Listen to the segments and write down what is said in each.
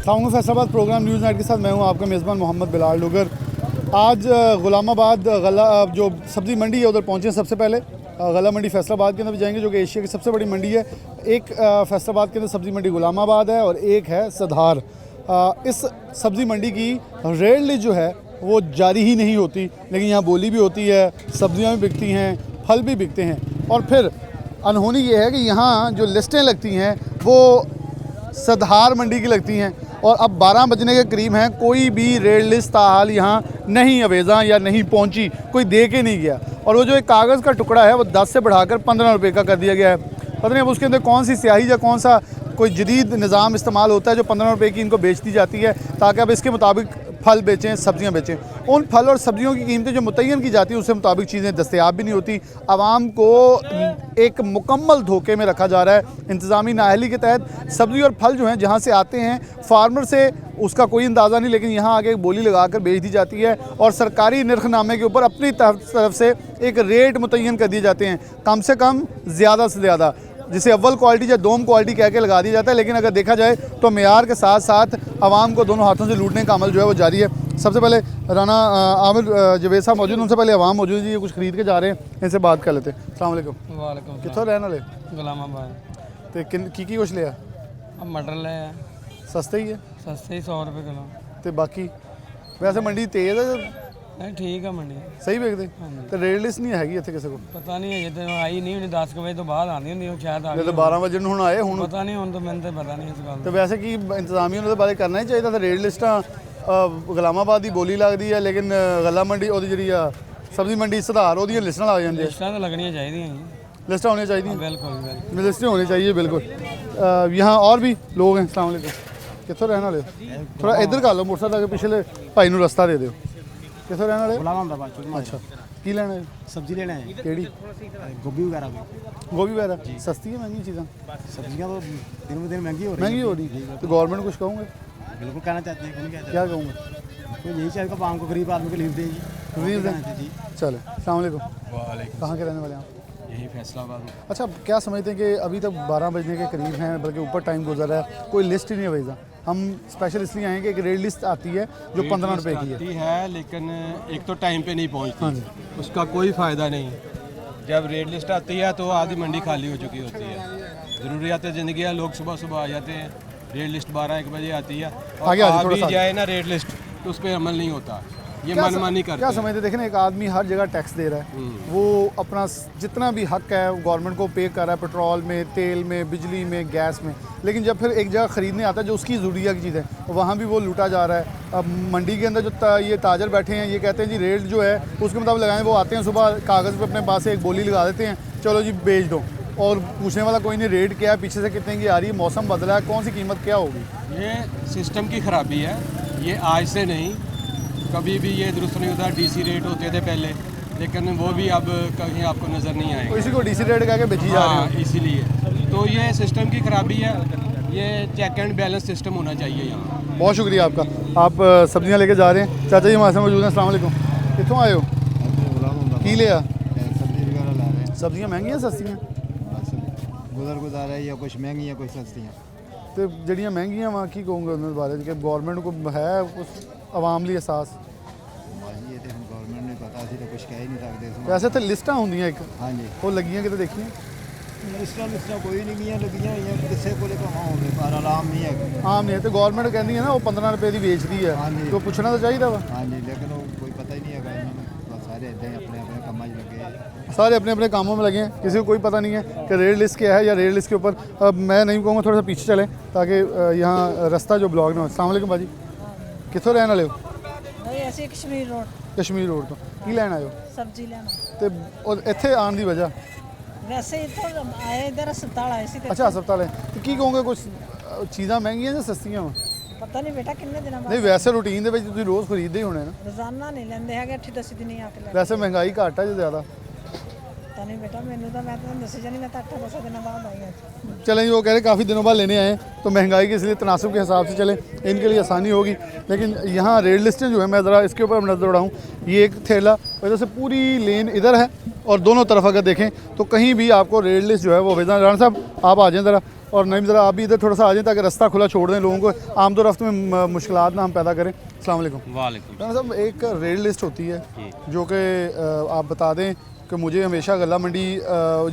Sound Faisalabad programme news night के साथ मैं हूं आपका मेज़बान मोहम्मद बिलाल डोगर। आज गुलामाबाद गला जो सब्ज़ी मंडी है उधर पहुंचे हैं। सबसे पहले गला मंडी फैसलाबाद के अंदर भी जाएंगे जो कि एशिया की सबसे बड़ी मंडी है। एक फैसलाबाद के अंदर सब्ज़ी मंडी गुलामाबाद है और एक है सधार। इस सब्ज़ी मंडी की रेट लिस्ट जो है वो जारी ही नहीं होती, लेकिन यहाँ बोली भी होती है, सब्ज़ियाँ भी बिकती हैं, फल भी बिकते हैं। और फिर अनहोनी ये है कि यहाँ जो लिस्टें लगती हैं वो सधार मंडी की लगती हैं और अब 12 बजने के करीब हैं, कोई भी रेट लिस्ट ताहाल यहाँ नहीं अवेज़ा या नहीं पहुँची, कोई दे के नहीं गया। और वो जो एक कागज़ का टुकड़ा है वो 10 से बढ़ाकर 15 रुपये का कर दिया गया है। पता नहीं अब उसके अंदर कौन सी स्याही या कौन सा कोई जदीद निज़ाम इस्तेमाल होता है जो 15 रुपये की इनको बेच दी जाती है ताकि अब इसके मुताबिक फल बेचें, सब्ज़ियाँ बेचें। उन फल और सब्ज़ियों की कीमतें जो मुतय्यन की जाती है उसके मुताबिक चीज़ें दस्तयाब भी नहीं होती। आवाम को एक मुकम्मल धोखे में रखा जा रहा है। इंतज़ामी नाअहली के तहत सब्ज़ी और फल जो हैं जहाँ से आते हैं फार्मर से उसका कोई अंदाज़ा नहीं, लेकिन यहाँ आगे एक बोली लगा कर बेच दी जाती है और सरकारी निर्खनामे के ऊपर अपनी तरफ से एक रेट मुतय्यन कर दिए जाते हैं, कम से कम ज़्यादा से ज़्यादा, जिसे अव्वल क्वालिटी या दोम क्वालिटी कह के लगा दिया जाता है। लेकिन अगर देखा जाए तो मेयार के साथ साथ आवाम को दोनों हाथों से लूटने का अमल जो है वो जारी है। सबसे पहले राना आमिर जवेद साहब मौजूद, उनसे पहले आवाम मौजूद है, ये कुछ खरीद के जा रहे हैं, इनसे बात कर लेते हैं। अस्सलाम वालेकुम। वालेकुम कितों रहने वाले? गुलामाबाद। तो की कुछ लिया? अब मटर ले आए। सस्ते ही है? सस्ते ही 100 रुपये किलो। तो बाकी वैसे मंडी तेज़ है? नहीं ठीक है मंडी सही बेचते? तो रेट लिस्ट नहीं हैगी इतने किसी को? पता नहीं है, तो आई नहीं होनी, 10 बजे तो बाद आनी होनी शायद आ तो 12 बजे हूँ आए हूँ, पता नहीं, तो मैंने तो पता नहीं इस गल। तो वैसे की इंतजामिया ने बारे करना ही चाहिए था। रेट लिस्ट गुलामाबाद की बोली लगती है, लेकिन गला मंडी और जी सब्जी मंडी सधार वो लिस्टा लग जाती है। लिस्टां तो लगनियां चाहिए, लिस्टा होनी चाहिए, बिल्कुल लिस्टें होनी चाहिए बिल्कुल। यहाँ और भी लोग हैं। अस्सलाम वालेकुम। कितों रहने वाले? थोड़ा इधर कर लो मोटरसाइकिल, पिछले भाई को रास्ता दे दो। कितों रहने वाले? अच्छा, की लेना है? सब्जी लेना है। केड़ी? गोभी वगैरह भी। गोभी वगैरह सस्ती है महंगी चीज़ें? सब्जियां तो दिन ब दिन महंगी हो रही तो गवर्नमेंट कुछ कहूँगे? बिल्कुल कहना चाहते हैं। क्या कहूँगा? तो यही चाहिए कि आम को गरीब आदमी को खरीद दें जी। चले, अस्सलाम वालेकुम। कहाँ के रहने वाले हैं? यही फैसलाबाद। अच्छा, क्या समझते हैं कि अभी तक 12 बजने के करीब हैं, बल्कि ऊपर टाइम गुजर रहा है, कोई लिस्ट ही नहीं अवेज़ा? हम स्पेशल इसलिए आए कि एक रेट लिस्ट आती है जो 15 रुपये की है, लेकिन एक तो टाइम पे नहीं पहुंचती, उसका कोई फ़ायदा नहीं। जब रेट लिस्ट आती है तो आधी मंडी खाली हो चुकी होती है। ज़रूरियात ज़िंदगी है, लोग सुबह सुबह आ जाते हैं, रेट लिस्ट 12-1 बजे आती है और आ भी जाए ना रेट लिस्ट तो उस पर अमल नहीं होता, ये मनमानी करते हैं। क्या समझते देखें ना, एक आदमी हर जगह टैक्स दे रहा है, वो अपना जितना भी हक है गवर्नमेंट को पे कर रहा है, पेट्रोल में, तेल में, बिजली में, गैस में, लेकिन जब फिर एक जगह ख़रीदने आता है जो उसकी ज़रूरिया की चीज़ है वहाँ भी वो लूटा जा रहा है। अब मंडी के अंदर जो ये ताजर बैठे हैं ये कहते हैं जी रेट जो है उसके मुताबिक लगाएं, वो आते हैं सुबह कागज़ पर अपने पास से एक बोली लगा देते हैं, चलो जी बेच दो, और पूछने वाला कोई नहीं रेट क्या है, पीछे से कितने की आ रही है, मौसम बदला है, कौन सी कीमत क्या होगी। ये सिस्टम की ख़राबी है, ये आज से नहीं, कभी भी ये दुरुस्त नहीं होता। डीसी रेट होते थे पहले, लेकिन वो भी अब कहीं आपको नज़र नहीं आएगा। तो इसी को डीसी रेट कह के बेची जा रही है, इसीलिए तो ये सिस्टम की ख़राबी है, ये चेक एंड बैलेंस सिस्टम होना चाहिए यहाँ। बहुत शुक्रिया आपका। आप सब्जियाँ लेके जा रहे हैं। चाचा जी हमारे साथ मौजूद हैं। अस्सलाम वालेकुम। कितों आए हो? की लिया? सब्जी वगैरह ला रहे हैं। सब्जियाँ महंगी हैं सस्ती हैं? गुजर है, या कुछ महंगी है कुछ सस्ती हैं। तो जड़ियाँ महंगी हैं वहाँ की कहूँगा उन्होंने बारे कि गवर्नमेंट को है कुछ आवाम लिए एहसास? ये तो गवर्नमेंट ने पता सी तो कुछ कह ही नहीं सकते। वैसे तो लिस्टां होंदियां एक, हाँ जी, वो लगियां किते देखिए? लिस्टां कोई नहीं गई लगियां हुई किसे को पर आराम नहीं है, आम नहीं है। तो गवर्नमेंट कहती है ना वो 15 रुपये की बेचती है, हाँ जी, तो पूछना तो चाहिए वा। हाँ जी, लेकिन वो कोई पता ही नहीं है, सारे इदा ही अपने अपने कामों में लगे, सारे अपने अपने कामों में लगे हैं, किसी को कोई पता नहीं है कि रेट लिस्ट क्या है या रेट लिस्ट के ऊपर। अब मैं नहीं कहूँगा थोड़ा सा पीछे चलें ताकि यहाँ रास्ता जो ब्लॉग ना हो। अस्सलाम वालेकुम भाजी, कितों रहने वाले हो? ऐसे कश्मीर रोड। कश्मीर रोड तो की लैन आए हो? सब्जी लेना। तो इत्थे आने की वजह? वैसे इधर आए, इधर अस्पताल आए सी। अच्छा अस्पताल है, तो की कहूँगे कुछ चीज़ां महंगियां या सस्तियां? पता नहीं बेटा किन्ने दिन बाद। नहीं वैसे रूटीन ਦੇ ਵਿੱਚ ਤੁਸੀਂ रोज़ खरीदते ही होने ना? रोजाना नहीं लेंदे है, 8-10 दिन ही आके ले। वैसे महंगाई घट है जो ज़्यादा? पता नहीं बेटा, मैंने तो मैं तो दस नहीं, मैं तो 8-10 दिन बाद आई हूँ। चलें, वो कह रहे काफ़ी दिनों बाद लेने आए तो महंगाई के इसलिए तनासब के हिसाब से चलें, इनके लिए आसानी होगी। लेकिन यहाँ रेट लिस्टें जो है, मैं ज़रा इसके ऊपर नज़र उड़ाऊँ, ये एक थैला वजह से पूरी लेन इधर है और दोनों तरफ अगर देखें तो कहीं भी आपको रेड लिस्ट जो है वो वेजा। राना साहब आप आ जाएँ ज़रा, और नईम ज़रा आप भी इधर थोड़ा सा आ जाएँ ताकि रास्ता खुला छोड़ दें लोगों को, आमदो रफ्त में मुश्किलात ना हम पैदा करें। अस्सलाम वालेकुम। वालेकुम। राना साहब एक रेड लिस्ट होती है जो कि आप बता दें कि मुझे हमेशा गला मंडी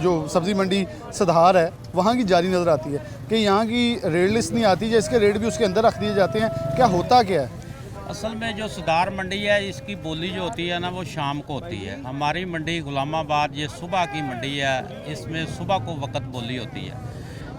जो सब्ज़ी मंडी सधार है वहाँ की जारी नज़र आती है कि यहाँ की रेड लिस्ट नहीं आती, जिसके रेट भी उसके अंदर रख दिए जाते हैं, क्या होता क्या है? असल में जो सुधार मंडी है इसकी बोली जो होती है ना वो शाम को होती है। हमारी मंडी गुलामाबाद ये सुबह की मंडी है, इसमें सुबह को वक़्त बोली होती है।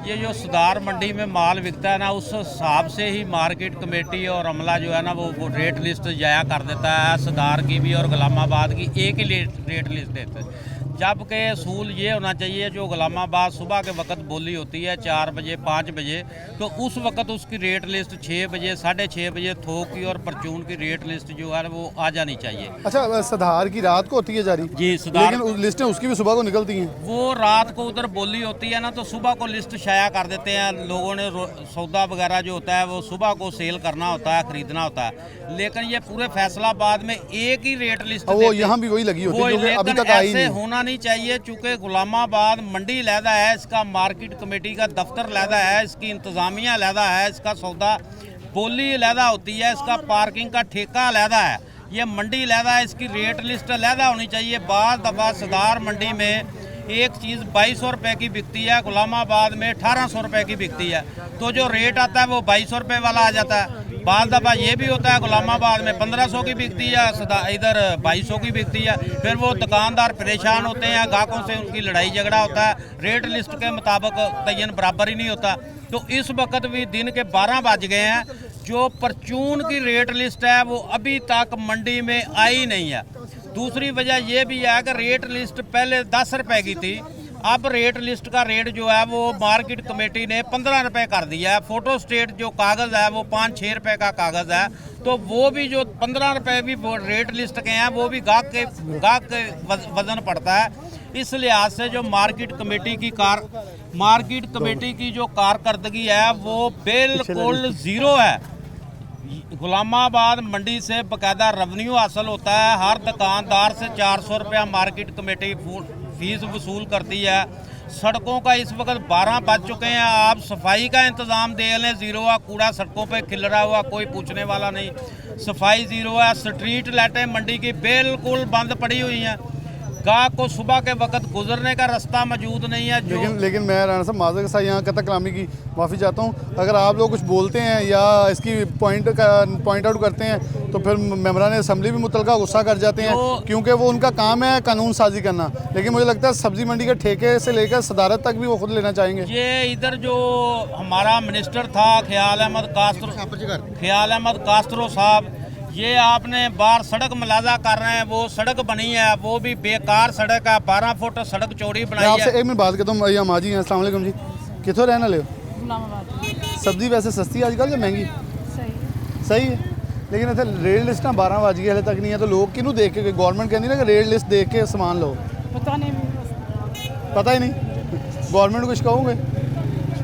ये जो सुधार मंडी में माल बिकता है ना उस हिसाब से ही मार्केट कमेटी और अमला जो है ना वो रेट लिस्ट जाया कर देता है। सुधार की भी और गुलामाबाद की एक ही रेट लिस्ट देते हैं, जबकि असूल ये होना चाहिए जो गुलामाबाद सुबह के वक्त बोली होती है 4 बजे 5 बजे, तो उस वक्त उसकी रेट लिस्ट 6 बजे 6:30 बजे थोक की और परचून की रेट लिस्ट जो है वो आ जानी चाहिए। अच्छा, सधार की रात को होती है जारी जी, सुधार लेकिन लिस्टें उसकी भी सुबह को निकलती हैं। वो रात को उधर बोली होती है ना तो सुबह को लिस्ट शाया कर देते हैं। लोगों ने सौदा वगैरह जो होता है वो सुबह को सेल करना होता है, खरीदना होता है, लेकिन ये पूरे फैसलाबाद में एक ही रेट लिस्ट वो यहाँ भी वही लगी होती है जो कि अभी तक आई नहीं। होना नहीं चाहिए, चूँकि गुलामाबाद मंडी लहदा है, इसका मार्केट कमेटी का दफ्तर लहदा है, इसकी इंतज़ामिया लहदा है, इसका सौदा बोली लहदा होती है, इसका पार्किंग का ठेका लहदा है, ये मंडी लहदा है, इसकी रेट लिस्ट लहदा होनी चाहिए। बाज़ दफ़ा सदार मंडी में एक चीज़ 2200 रुपये की बिकती है, गुलामाबाद में 1800 रुपये की बिकती है, तो जो रेट आता है वो 2200 रुपये वाला आ जाता है। बाज़ दफ़ा ये भी होता है गुलामाबाद में 1500 की बिकती है, इधर 2200 की बिकती है, फिर वो दुकानदार परेशान होते हैं, ग्राहकों से उनकी लड़ाई झगड़ा होता है, रेट लिस्ट के मुताबिक तयन बराबर ही नहीं होता। तो इस वक्त भी दिन के 12 बज गए हैं, जो परचून की रेट लिस्ट है वो अभी तक मंडी में आई नहीं है। दूसरी वजह यह भी है कि रेट लिस्ट पहले 10 रुपए की थी, अब रेट लिस्ट का रेट जो है वो मार्केट कमेटी ने 15 रुपए कर दिया है। फोटो स्टेट जो कागज़ है वो 5-6 रुपए का कागज़ है, तो वो भी जो 15 रुपए भी वो रेट लिस्ट के हैं वो भी गाहक के वजन पड़ता है। इस लिहाज से जो मार्केट कमेटी की जो कारकर्दगी है वो बिल्कुल ज़ीरो है। गुलामाबाद मंडी से बाकायदा रेवेन्यू हासिल होता है, हर दुकानदार से 400 रुपया मार्केट कमेटी फीस वसूल करती है। सड़कों का इस वक्त 12 बज चुके हैं, आप सफाई का इंतज़ाम दे लें, ज़ीरो है। कूड़ा सड़कों पे खिलरा हुआ, कोई पूछने वाला नहीं, सफाई ज़ीरो है। स्ट्रीट लाइटें मंडी की बिल्कुल बंद पड़ी हुई हैं, गाहक को सुबह के वक्त गुजरने का रास्ता मौजूद नहीं है। लेकिन मैं राना साहब माज़र के साथ यहाँ कतक कलामी की माफ़ी चाहता हूँ, अगर आप लोग कुछ बोलते हैं या इसकी पॉइंट आउट करते हैं तो फिर मेंबरान असेंबली भी मुतलका गुस्सा कर जाते हैं, क्योंकि वो उनका काम है कानून साजी करना। लेकिन मुझे लगता है सब्ज़ी मंडी के ठेके से लेकर सदारत तक भी वो खुद लेना चाहेंगे। ये इधर जो हमारा मिनिस्टर था ख्याल अहमद कास्त्रो साहब, ये आपने बाहर सड़क मुलाजा कर रहे हैं, वो सड़क बनी है वो भी बेकार सड़क है, 12 फुट सड़क चौड़ी बनाई है। आपसे एक मिनट बात करता हूँ, भैया माजी हैं, अस्सलाम वालेकुम जी, कितों रहने ले? सब्जी वैसे सस्ती आजकल या महंगी? सही है, लेकिन इतने रेट लिस्ट ना 12 बज गए हले तक नहीं है, तो लोग किनू देख के गवर्नमेंट कहती ना कि रेट लिस्ट देख के सामान लो? पता ही नहीं, गवर्नमेंट कुछ कहोगे?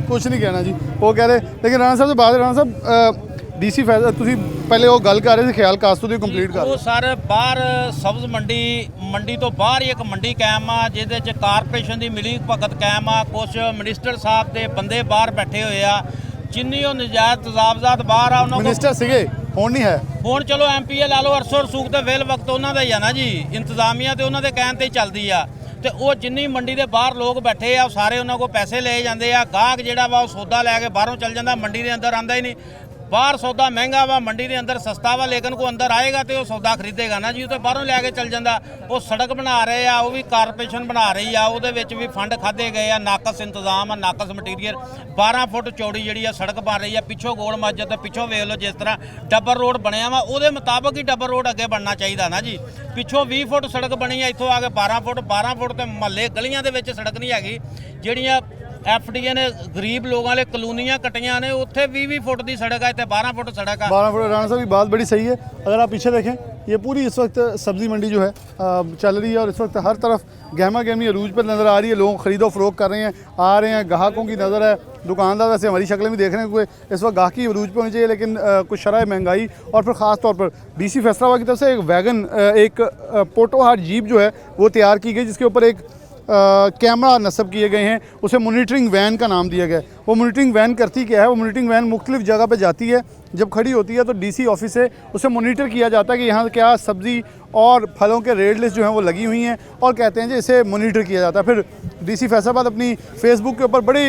कुछ नहीं कहना जी, वो कह रहे। लेकिन राणा साहब से बात, राणा साहब डीसी फैसला ਤੁਸੀਂ ਪਹਿਲੇ ਉਹ ਗੱਲ ਕਰ ਰਹੇ ਸੀ ਖਿਆਲ ਕਾਸਤੋਂ ਦੀ ਕੰਪਲੀਟ ਕਰ। ਉਹ ਸਰ ਬਾਹਰ ਸਬਜ਼ ਮੰਡੀ ਤੋਂ ਬਾਹਰ ਇੱਕ ਮੰਡੀ ਕਾਇਮ ਆ, ਜਿਹਦੇ 'ਚ ਕਾਰਪੋਰੇਸ਼ਨ ਦੀ ਮਿਲੀ ਭਗਤ ਕਾਇਮ ਆ। ਕੁਝ ਮਿਨਿਸਟਰ ਸਾਹਿਬ ਦੇ ਬੰਦੇ ਬਾਹਰ ਬੈਠੇ ਹੋਏ ਆ, ਜਿੰਨੀ ਉਹ ਨਜਾਇਜ਼ ਤਜ਼ਾਵਜ਼ਾਤ ਬਾਹਰ ਆ ਉਹਨਾਂ ਕੋਲ ਮਿਨਿਸਟਰ ਸੀਗੇ, ਹੁਣ ਨਹੀਂ ਹੈ। ਹੁਣ ਚਲੋ ਐਮਪੀਏ ਲਾ ਲਓ, ਅਰਸੋ ਰਸੂਖ ਤੇ ਵੇਲ ਵਕਤ ਉਹਨਾਂ ਦਾ ਹੀ ਆ ਨਾ ਜੀ, ਇੰਤਜ਼ਾਮੀਆ ਤੇ ਉਹਨਾਂ ਦੇ ਕਹਿਣ ਤੇ ਹੀ ਚੱਲਦੀ ਆ। ਤੇ ਉਹ ਜਿੰਨੀ ਮੰਡੀ ਦੇ ਬਾਹਰ ਲੋਕ ਬੈਠੇ ਆ ਸਾਰੇ ਉਹਨਾਂ ਕੋਲ ਪੈਸੇ ਲਏ ਜਾਂਦੇ ਆ। ਗਾਹਕ ਜਿਹੜਾ ਵਾ ਉਹ ਸੌਦਾ ਲੈ ਕੇ ਬਾਹਰੋਂ ਚੱਲ ਜਾਂਦਾ, ਮੰਡੀ ਦੇ ਅੰਦਰ ਆਂਦਾ ਹੀ नहीं। बाहर सौदा महंगा वा, मंडी के अंदर सस्ता वा, लेकिन को अंदर आएगा तो सौदा खरीदेगा ना जी, तो बाहरों लैके चल जाता। वो सड़क बना रहे आ, वो भी कारपोरेशन बना रही आ, वो भी फंड खाधे गए आ, नाकस इंतजाम आ, नाकस मटीरियल। 12 फुट चौड़ी जी सड़क बन रही है, पिछों गोल मस्जिद, पिछों वेख लो जिस तरह डबल रोड बनया वा, वो मुताबिक ही डबल रोड अगे बनना चाहिए ना जी। पिछों 20 फुट सड़क बनी है, इतों आके 12 फुट तो महल्ले गलियां दे विच सड़क नहीं हैगी। ਜਿਹੜੀਆਂ ਐਫਡੀਏ ਨੇ ਗਰੀਬ ਲੋਕਾਂ ਲਈ ਕਲੋਨੀਆਂ ਕਟੀਆਂ ਨੇ, ਉੱਥੇ 20-20 ਫੁੱਟ ਦੀ सड़क है, 12 फुट सड़क है। 12 फुट। राणा साहब की बात बड़ी सही है। अगर आप पीछे देखें, ये पूरी इस वक्त सब्ज़ी मंडी जो है चल रही है और इस वक्त हर तरफ गहमा गहमी अरूज पर नज़र आ रही है। लोग ख़रीदो फरोख्त कर रहे हैं, आ रहे हैं, ग्राहकों की नज़र है। दुकानदार वैसे हमारी शक्लें भी देख रहे हैं कि इस वक्त गाहकी अरूज पर होनी चाहिए, लेकिन कुछ शरह महंगाई और फिर ख़ास तौर पर DC फैसलाबाद की तरफ से एक वैगन, एक पोटोहार जीप जो है वो तैयार की गई, जिसके ऊपर एक कैमरा नस्ब किए गए हैं। उसे मॉनिटरिंग वैन का नाम दिया गया है। वो मॉनिटरिंग वैन करती क्या है? वो मॉनिटरिंग वैन मुख्तलिफ जगह पे जाती है, जब खड़ी होती है तो DC ऑफिस से उसे मॉनिटर किया जाता है कि यहाँ क्या सब्ज़ी और फलों के रेट लिस्ट जो हैं वो लगी हुई हैं, और कहते हैं जी इसे मॉनिटर किया जाता है। फिर DC फैसलाबाद अपनी फेसबुक के ऊपर बड़ी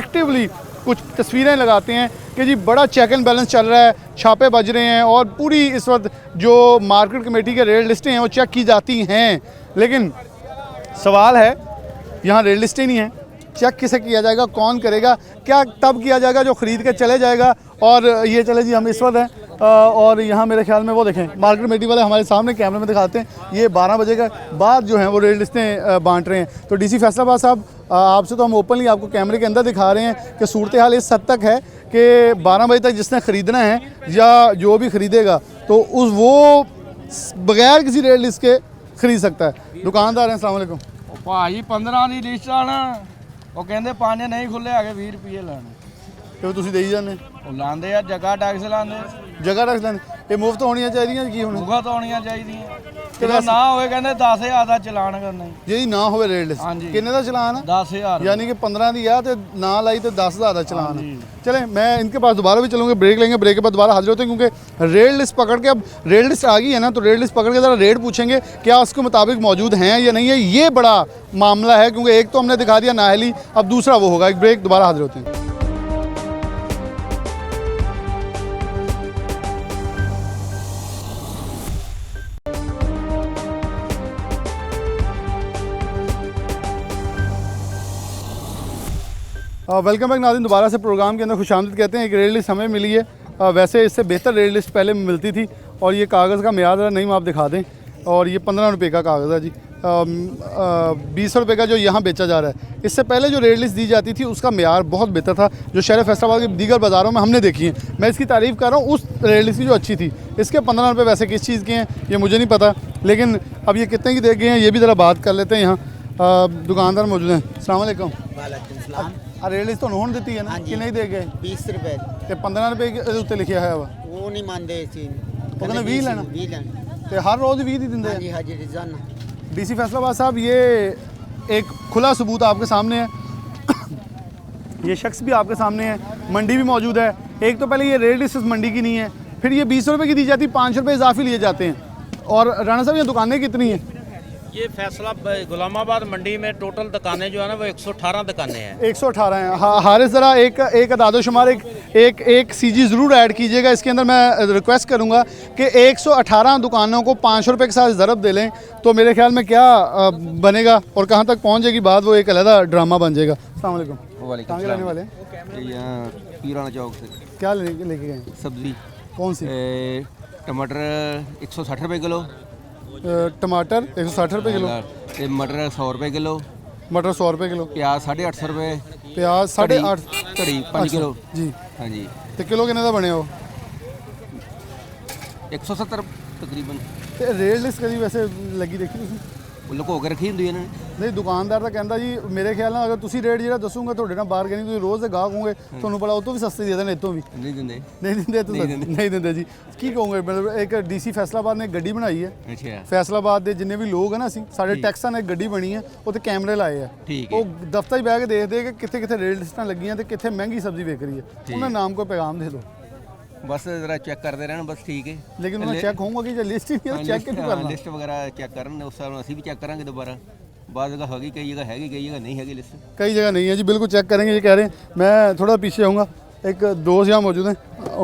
एक्टिवली कुछ तस्वीरें लगाते हैं कि जी बड़ा चेक एंड बैलेंस चल रहा है, छापे बज रहे हैं और पूरी इस वक्त जो मार्केट कमेटी के रेट लिस्टें हैं वो चेक की जाती हैं। लेकिन सवाल है, यहाँ रेट लिस्टें नहीं हैं, चेक किसे किया जाएगा, कौन करेगा, क्या तब किया जाएगा जो ख़रीद के चले जाएगा। और ये चले जी, हम इस वक्त हैं और यहाँ मेरे ख्याल में वो देखें मार्केट कमेटी वाले हमारे सामने कैमरे में दिखाते हैं, ये 12 बजे के बाद जो हैं वो रेट लिस्टें बांट रहे हैं। तो DC फैसलाबाद साहब, आपसे तो हम ओपनली आपको कैमरे के अंदर दिखा रहे हैं कि सूरत हाल इस हद तक है कि 12 बजे तक जिसने ख़रीदना है या जो भी ख़रीदेगा तो वो बगैर किसी रेट लिस्ट के खरीद सकता है। दुकानदार हैं, अस्सलाम वालेकुम। ਭਾਜੀ 15 ਦੀ ਲਿਸਟ ਆਣਾ, ਉਹ ਕਹਿੰਦੇ 5 ਨਹੀਂ ਖੁੱਲੇ ਹੈਗੇ 20 ਰੁਪਏ ਲੈਣੇ। ਤੇ ਤੁਸੀਂ ਦੇਈ ਜਾਂਦੇ ਉਹ ਲਾਉਂਦੇ ਆ, ਜਗ੍ਹਾ ਟੈਕਸ ਲਾਉਂਦੇ, ਜਗ੍ਹਾ ਰੱਖ ਲੈਣ। ਇਹ ਮੁਫਤ ਹੋਣੀਆਂ ਚਾਹੀਦੀਆਂ ਕੀ ਹੁਣ? ਭੁਗਤ ਹੋਣੀਆਂ ਚਾਹੀਦੀਆਂ। ਜਦੋਂ ਨਾ ਹੋਵੇ ਕਹਿੰਦੇ 10,000 ਦਾ ਚਲਾਨ ਕਰਨਾ। ਜਿਹਦੀ ਨਾ ਹੋਵੇ ਰੇਟ ਲਿਸਟ, ਹਾਂਜੀ। ਕਿੰਨੇ ਦਾ ਚਲਾਨ? 10,000। यानी कि 15 ਦੀ ਆ ਤੇ ਨਾ लाई तो 10,000 का चलान है। चलें, मैं इनके पास दोबारा भी चलूँगा, ब्रेक लेंगे, ब्रेक के बाद दोबारा हाजिर होते हैं क्योंकि रेट लिस्ट पकड़ के, अब रेट लिस्ट आ गई है ना, तो रेट लिस्ट पकड़ के ज़रा रेट पूछेंगे क्या उसके मुताबिक मौजूद हैं या नहीं है। ये बड़ा मामला है क्योंकि एक तो हमने दिखा दिया नाहली, अब दूसरा वो होगा। एक ब्रेक, दोबारा हाजिर होते हैं। वेलकम बैक नाज़रीन, दोबारा से प्रोग्राम के अंदर खुशामदीद कहते हैं। एक रेट लिस्ट हमें मिली है, वैसे इससे बेहतर रेट लिस्ट पहले मिलती थी और ये कागज़ का म्यार ज़रा नहीं आप दिखा दें। और ये 15 रुपये का कागज़ है जी, 20 रुपये का जो यहाँ बेचा जा रहा है। इससे पहले जो रेट लिस्ट दी जाती थी उसका म्यार बहुत बेहतर था, जो शहर फैसलाबाद के दीगर बाज़ारों में हमने देखी है। मैं इसकी तारीफ़ कर रहा हूँ उस रेट लिस्ट की जो अच्छी थी। इसके 15 रुपये वैसे किस चीज़ के हैं ये मुझे नहीं पता, लेकिन अब ये कितने की दे गए हैं ये भी ज़रा बात कर लेते हैं। यहाँ दुकानदार मौजूद हैं। अस्सलाम वालेकुम। रेट लिस्ट तो ਹੁਣ ਦਿੱਤੀ है ना, किन्ने दे गए? 20 रुपए। ਤੇ 15 ਰੁਪਏ ਦੇ ਉੱਤੇ ਲਿਖਿਆ ਹੋਇਆ ਵਾ, वो नहीं मानते सी। ਉਹ ਕਹਿੰਦੇ 20 ਲੈਣਾ 20 लेना। ਤੇ हर रोज़ 20 ही ਦਿੰਦੇ हाँ हैं। जी, हाजी रिजाना। DC फैसलाबाद साहब, ये एक खुला सबूत आपके सामने है, ये शख्स भी आपके सामने है, मंडी भी मौजूद है। एक तो पहले ये रेट लिस्ट इस मंडी की नहीं है, फिर ये 20 रुपये की दी जाती, 5 रुपये इजाफी लिए जाते हैं। और राणा साहब, ये दुकानें कितनी हैं? ये फैसला गुलामाबाद मंडी में टोटल दुकानें जो है ना वो 118 दुकानें हैं। 118 हैं। हारिस, ज़रा एक अदादो शुमार, एक CG ज़रूर ऐड कीजिएगा इसके अंदर। मैं रिक्वेस्ट करूंगा कि 118 दुकानों को 5 रुपये के साथ ज़रब दे लें तो मेरे ख्याल में क्या बनेगा और कहाँ तक पहुँच जाएगी बात, वो एक अलग ड्रामा बन जाएगा। अस्सलाम वालेकुम। कहाँ के रहने वाले हैं? यहाँ पीराना चौक से। क्या लेके गए? सब्जी कौन सी? टमाटर 160 रुपये किलो, टमाटर 160 रुपये किलो, ते मटर 100 रुपये किलो, मटर 100 रुपये किलो, प्याज 850 रुपये, प्याज 8.5 घड़ी 5 किलो जी। हाँ जी, तो किलो किन्ने दा बने हो? 170 तकरीबन। ਤੇ ਰੇਟ ਲਿਸਟ ਕਦੀ ਵੈਸੇ ਲੱਗੀ ਦੇਖੀ ਤੁਸੀਂ? ਉਹ ਲੁਕੋ ਕੇ ਰੱਖੀ ਹੁੰਦੀ ਇਹਨਾਂ ਨੇ। ਨਹੀਂ, ਦੁਕਾਨਦਾਰ ਤਾਂ ਕਹਿੰਦਾ ਜੀ ਮੇਰੇ ਖਿਆਲ ਨਾਲ ਅਗਰ ਤੁਸੀਂ ਰੇਟ ਜਿਹੜਾ ਦੱਸੋਗੇ ਤੁਹਾਡੇ ਨਾਲ ਬਾਰਗੇਨਿੰਗ, ਤੁਸੀਂ ਰੋਜ਼ ਦੇ ਗਾਹਕ ਹੋਗੇ, ਤੁਹਾਨੂੰ ਬੜਾ ਉਹ ਤੋਂ ਵੀ ਸਸਤੇ ਦੇ ਦੇਣ, ਇਤੋਂ ਵੀ ਨਹੀਂ ਦਿੰਦੇ। ਨਹੀਂ ਦਿੰਦੇ ਜੀ। ਕੀ ਕਹੋਗੇ? ਮਤਲਬ ਇੱਕ DC ਫੈਸਲਾਬਾਦ ਨੇ ਇੱਕ ਗੱਡੀ ਬਣਾਈ ਹੈ, ਅੱਛਾ ਫੈਸਲਾਬਾਦ ਦੇ ਜਿੰਨੇ ਵੀ ਲੋਕ ਹੈ ਨਾ, ਅਸੀਂ ਸਾਡੇ ਟੈਕਸਾਂ ਨੇ ਇੱਕ ਗੱਡੀ ਬਣੀ ਹੈ, ਉੱਥੇ ਕੈਮਰੇ ਲਾਏ ਆ। ਠੀਕ ਹੈ। ਉਹ ਦਫ਼ਤਰ 'ਚ ਬਹਿ ਕੇ ਦੇਖਦੇ ਕਿ ਕਿੱਥੇ ਕਿੱਥੇ ਰੇਟ ਲਿਸਟਾਂ ਲੱਗੀਆਂ ਤੇ ਕਿੱਥੇ ਮਹਿੰਗੀ ਸਬਜ਼ੀ ਵਿਕ ਰਹੀ ਹੈ। ਉਹਨਾਂ ਨਾਮ ਕੋਈ ਪੈਗਾਮ ਦੇ ਦਿਓ। बस ज़रा चेक करते रहना, बस ठीक है। लेकिन उन्हें चेक होगा कि लिस्ट ही नहीं, चेक क्यों करना? लिस्ट वगैरह चेक करन, उस साल ਅਸੀਂ ਵੀ चेक करेंगे दोबारा। बाद जगह होगी, कई जगह हैगी, कई जगह नहीं हैगी लिस्ट। कई जगह नहीं है जी, बिल्कुल चेक करेंगे। ये कह रहे हैं। मैं थोड़ा पीछे आऊँगा, एक दोस्त यहाँ मौजूद हैं,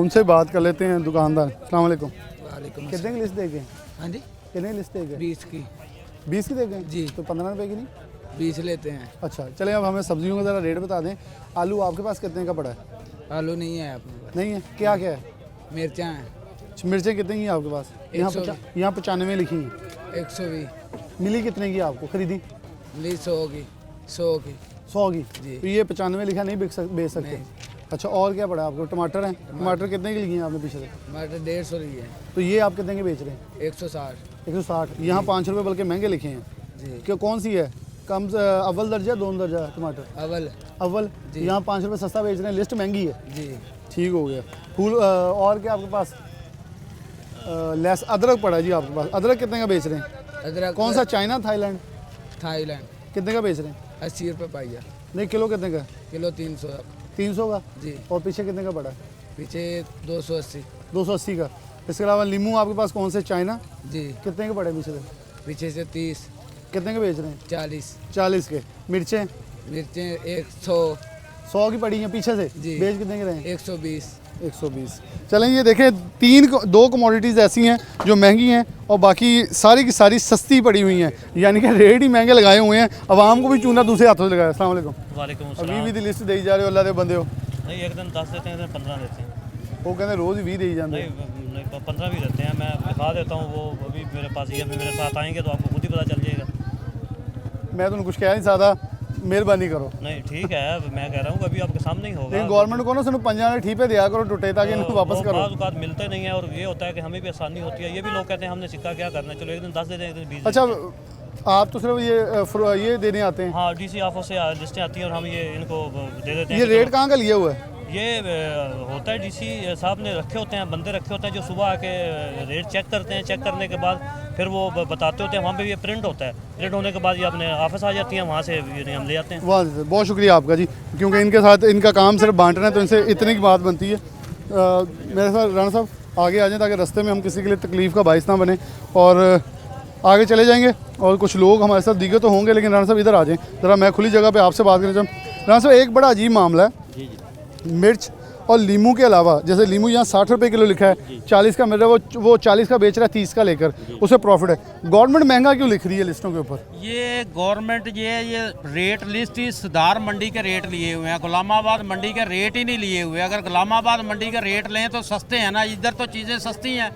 उनसे बात कर लेते हैं। दुकानदार, अस्सलाम वालेकुम। कितने की लिस्ट दे गए? हाँ जी, कितने की लिस्ट दे गए? 20 की। 20 की दे गए जी। तो 15 रुपये की नहीं? 20 लेते हैं। अच्छा, चलें अब हमें सब्जियों का ज़रा रेट बता दें। आलू आपके पास कितने का पड़ा है? आलू नहीं है अपने पास। नहीं है? क्या क्या है? मिर्चा है। मिर्चें कितनी की हैं आपके पास? यहाँ 95 लिखी हैं। 120 मिली कितने की आपको? खरीदी? मिली 100 की। 100 की। 100 की तो ये 95 लिखा नहीं बेच सकते। अच्छा, और क्या पड़ा आपको? टमाटर हैं, टमाटर कितने के लिए हैं आपने पीछे से? टमाटर 150 की है। तो ये आप कितने के बेच रहे हैं? 160। 160। यहाँ 5 रुपये बल्कि महंगे लिखे हैं जी। क्यों, कौन सी है? कम अव्वल दर्जा, दोनों दर्जा टमाटर? अव्वल। यहाँ 5 रुपये सस्ता बेच रहे हैं, लिस्ट महंगी है जी। ठीक हो गया। फूल और क्या आपके पास? लेस अदरक पड़ा है जी आपके पास। अदरक कितने का बेच रहे हैं? अदरक कौन सा, चाइना थाईलैंड? थाईलैंड कितने का बेच रहे हैं? 80 रुपये पाइया। नहीं, किलो कितने का? किलो 300। 300 का जी। और पीछे कितने का पड़ा है? पीछे 280। 280 का। इसके अलावा नींबू आपके पास कौन से, चाइना? जी। कितने के पड़े पीछे से? पीछे से 30। कितने के बेच रहे हैं? 40। 40 के। मिर्चें मिर्चें 100। 100 की पड़ी हैं पीछे से जी। बेच कितने के रहे हैं? 120। 120। चलें, ये देखें दो कमोडिटीज़ ऐसी हैं जो महंगी हैं और बाकी सारी की सारी सस्ती पड़ी हुई हैं, यानी कि रेट ही महंगे लगाए हुए हैं। आवाम को भी चूना दूसरे हाथों से लगाया। अस्सलाम वालेकुम। वालेकुम अभी अस्सलाम। भी लिस्ट दे जा रहे हो, अल्लाह दे बंदे हो। नहीं, एक दिन 10 देते हैं, एक दिन 15 देते हैं। वो कहते रोज़ ही 20 दे जाते हैं। नहीं 15 भी देते हैं। मैं दिखा देता हूँ, वो अभी मेरे पास ही है, अभी मेरे साथ आएंगे तो आपको खुद ही पता चल जाएगा। मैं तो कुछ कह नहीं सकता, मेहरबानी करो। नहीं ठीक है, मैं कह रहा हूँ कि अभी आपके सामने ही होगा। लेकिन गवर्नमेंट को ना सिर्फ पंजाब ठीपे दिया करो टूटे, ताकि इनको वापस वो करो। बाज़ औक़ात मिलते नहीं है और ये होता है कि हमें भी आसानी होती है। ये भी लोग कहते हैं हमने सिक्का क्या करना है, चलो एक दिन 10 दे दें, एक दिन 20 दे अच्छा, दें। आप तो सिर्फ ये देने आते हैं? हाँ, DC ऑफिस से लिस्टें आती हैं और हम ये इनको दे देते हैं। ये रेट कहाँ का लिया हुआ है? ये होता है DC साहब ने रखे होते हैं, बंदे रखे होते हैं जो सुबह आके रेट चेक करते हैं। चेक करने के बाद फिर वो बताते होते हैं, वहाँ पे ये प्रिंट होता है। प्रिंट होने के बाद ये अपने ऑफिस आ जाती हैं, वहाँ से ये हम ले आते हैं। वाह, बहुत शुक्रिया आपका जी, क्योंकि इनके साथ इनका काम सिर्फ बांटना है, तो इनसे इतनी की बात बनती है। मेरे साथ राणा साहब आगे आ जाएं ताकि रास्ते में हम किसी के लिए तकलीफ़ का बाइस ना बने, और आगे चले जाएंगे। और कुछ लोग हमारे साथ दिखे तो होंगे, लेकिन राणा साहब इधर आ जाएँ ज़रा, मैं खुली जगह पे आपसे बात करना चाहूँ। राणा साहब, एक बड़ा अजीब मामला है मिर्च और लीमू के अलावा। जैसे लीमू यहाँ 60 रुपये किलो लिखा है, 40 का मिल रहा है, वो 40 का बेच रहा है 30 का लेकर, उसे प्रॉफिट है। गवर्नमेंट महंगा क्यों लिख रही है लिस्टों के ऊपर? ये गवर्नमेंट ये रेट लिस्ट ही सदार मंडी के रेट लिए हुए हैं, गुलामाबाद मंडी के रेट ही नहीं लिए हुए। अगर गुलामाबाद मंडी का रेट लें तो सस्ते हैं ना, इधर तो चीज़ें सस्ती हैं,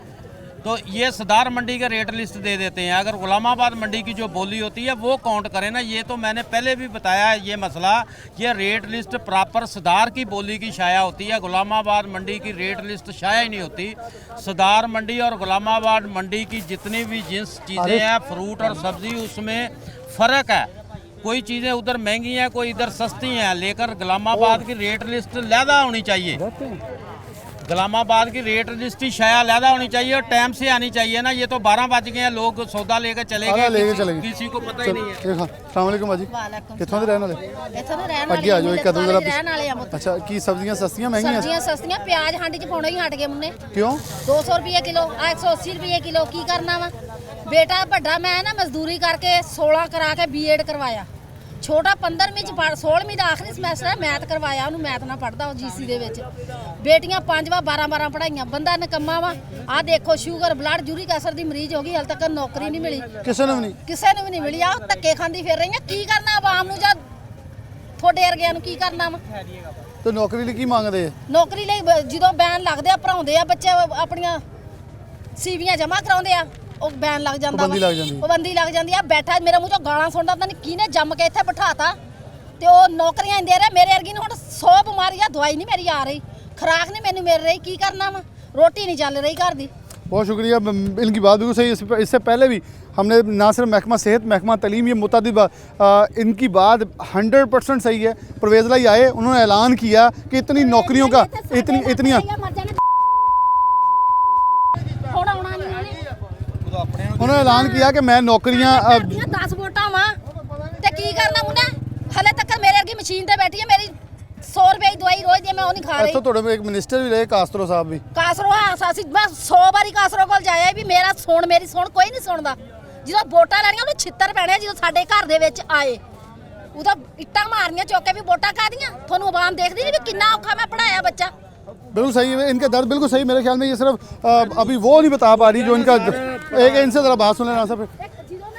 तो ये सदार मंडी का रेट लिस्ट दे देते हैं। अगर गुलामाबाद मंडी की जो बोली होती है वो काउंट करें ना, ये तो मैंने पहले भी बताया है ये मसला। ये रेट लिस्ट प्रॉपर सदार की बोली की शाया होती है, गुलामाबाद मंडी की रेट लिस्ट शाया ही नहीं होती। सदार मंडी और गुलामाबाद मंडी की जितनी भी जिन्स चीज़ें हैं, फ्रूट और सब्जी, उसमें फ़र्क है। कोई चीज़ें उधर महंगी हैं, कोई इधर सस्ती हैं, लेकर गुलामाबाद की रेट लिस्ट लैदा होनी चाहिए। गुलामाबाद की रेट लिस्ट ही शाया लैदा होनी चाहिए और टाइम से आनी चाहिए ना। ये तो 12 बज गए हैं, लोग सौदा लेकर चले गए, किसी को पता ही नहीं है। अस्सलाम वालेकुम बाजी, कित्थों दे रहने वाले? अगे आ जाओ एक कदम जरा। अच्छा, की सब्जियां सस्तियां महंगियां? सब्जियां सस्तियां, प्याज हांडी च पाउणा ही हट गए मुन्ने। क्यों? 200 रुपये किलो, 180 रुपये किलो। की करना वा बेटा ਵੱਡਾ, मैं ना मजदूरी करके 16 करा के B.Ed करवाया। छोटा 15ਵੀਂ ਚ 16ਵੀਂ ਦਾ ਆਖਰੀ ਸਮੈਸਟਰ ਹੈ, ਮੈਥ ਕਰਵਾਇਆ ਉਹਨੂੰ, ਮੈਥ ਨਾ ਪੜਦਾ ਉਹ GC ਦੇ ਵਿੱਚ। ਬੇਟੀਆਂ 5ਵਾਂ 12 ਪੜਾਈਆਂ, ਬੰਦਾ ਨਿਕੰਮਾ ਵਾ। ਆ ਦੇਖੋ, ਸ਼ੂਗਰ, ਬਲੱਡ, ਯੂਰਿਕ ਐਸਿਡ ਦੀ ਮਰੀਜ਼ ਹੋ ਗਈ, ਹਾਲ ਤੱਕ ਨੌਕਰੀ ਨਹੀਂ ਮਿਲੀ, ਕਿਸੇ ਨੂੰ ਵੀ ਨਹੀਂ, ਕਿਸੇ ਨੂੰ ਵੀ ਨਹੀਂ ਮਿਲੀ। ਆ ਧੱਕੇ ਖਾਂਦੀ ਫਿਰ ਰਹੀ ਆ। ਕੀ ਕਰਨਾ ਆਵਾਮ ਨੂੰ ਜਾਂ ਤੁਹਾਡੇ ਵਰਗਿਆਂ ਨੂੰ ਕੀ ਕਰਨਾ ਵਾ? ਤੇ ਨੌਕਰੀ ਲਈ ਕੀ ਮੰਗਦੇ ਆ? ਨੌਕਰੀ ਲਈ ਜਦੋਂ ਬੈਨ ਲੱਗਦੇ ਆ, ਭਰਾਉਂਦੇ ਆ ਬੱਚੇ, ਆਪਣੀਆਂ ਸੀਵੀਆਂ ਜਮ੍ਹਾਂ ਕਰਾਉਂਦੇ ਆ, ਉਹ ਬੈਨ ਲੱਗ ਜਾਂਦਾ, ਪਾਬੰਦੀ ਲੱਗ ਜਾਂਦੀ ਆ। ਬੈਠਾ ਮੇਰੇ ਮੂੰਹ ਚੋਂ ਗਾਲਾਂ ਸੁਣਦਾ, ਪਤਾ ਨਹੀਂ ਕਿਹਨੇ ਜੰਮ ਕੇ ਇੱਥੇ ਬਿਠਾਤਾ, ਤੇ ਉਹ ਨੌਕਰੀਆਂ ਦੇ ਰਹੇ। ਮੇਰੇ ਵਰਗੀ ਨੂੰ ਹੁਣ 100 ਬਿਮਾਰੀਆਂ, ਦਵਾਈ ਨਹੀਂ ਮੇਰੀ ਆ ਰਹੀ, खुराक नहीं मैंने मिल रही, की करना वा, रोटी नहीं चल रही घर दी। बहुत शुक्रिया, इनकी बात बिल्कुल सही। इससे पहले भी हमने ना सिर्फ महकमा सेहत, महकमा तलीम, ये मुतादिब इनकी बात 100% सही है। परवेज़ लाई आए, उन्होंने ऐलान किया कि इतनी नौकरियों का इतनी उन्होंने ऐलान किया कि मैं नौकरियां 10 वोटा वा ते की करना मुन्ने। हले तक मेरे अगे मशीन ते बैठी है, मेरी 100 रुपए की दवाई रोज दी, मैं वो नहीं खा रही। अच्छा, थोड़े एक मिनिस्टर भी रहे, कासरो साहब भी। कासरो हाँ, सासी बस 100 बारी कासरो कोल जाया भी मेरा सुन, मेरी सुन, कोई नहीं सुनदा। जो वोटां लैणियां ਉਹਨੂੰ ਛਿੱਤਰ ਪੈਣੇ, ਜਦੋਂ ਸਾਡੇ ਘਰ ਦੇ ਵਿੱਚ ਆਏ ਉਹਦਾ ਇੱਟਾਂ ਮਾਰਨੀਆਂ ਚੁੱਕ के भी वोटां कादियां। ਤੁਹਾਨੂੰ आवाम देखदी नहीं भी कितना औखा मैं पढ़ाया बच्चा। बिल्कुल सही है, इनका दर्द बिल्कुल सही। मेरे ख्याल में ये सिर्फ अभी वो नहीं बता पा रही जो इनका एक। इनसे ज़रा बात सुन लेना सब।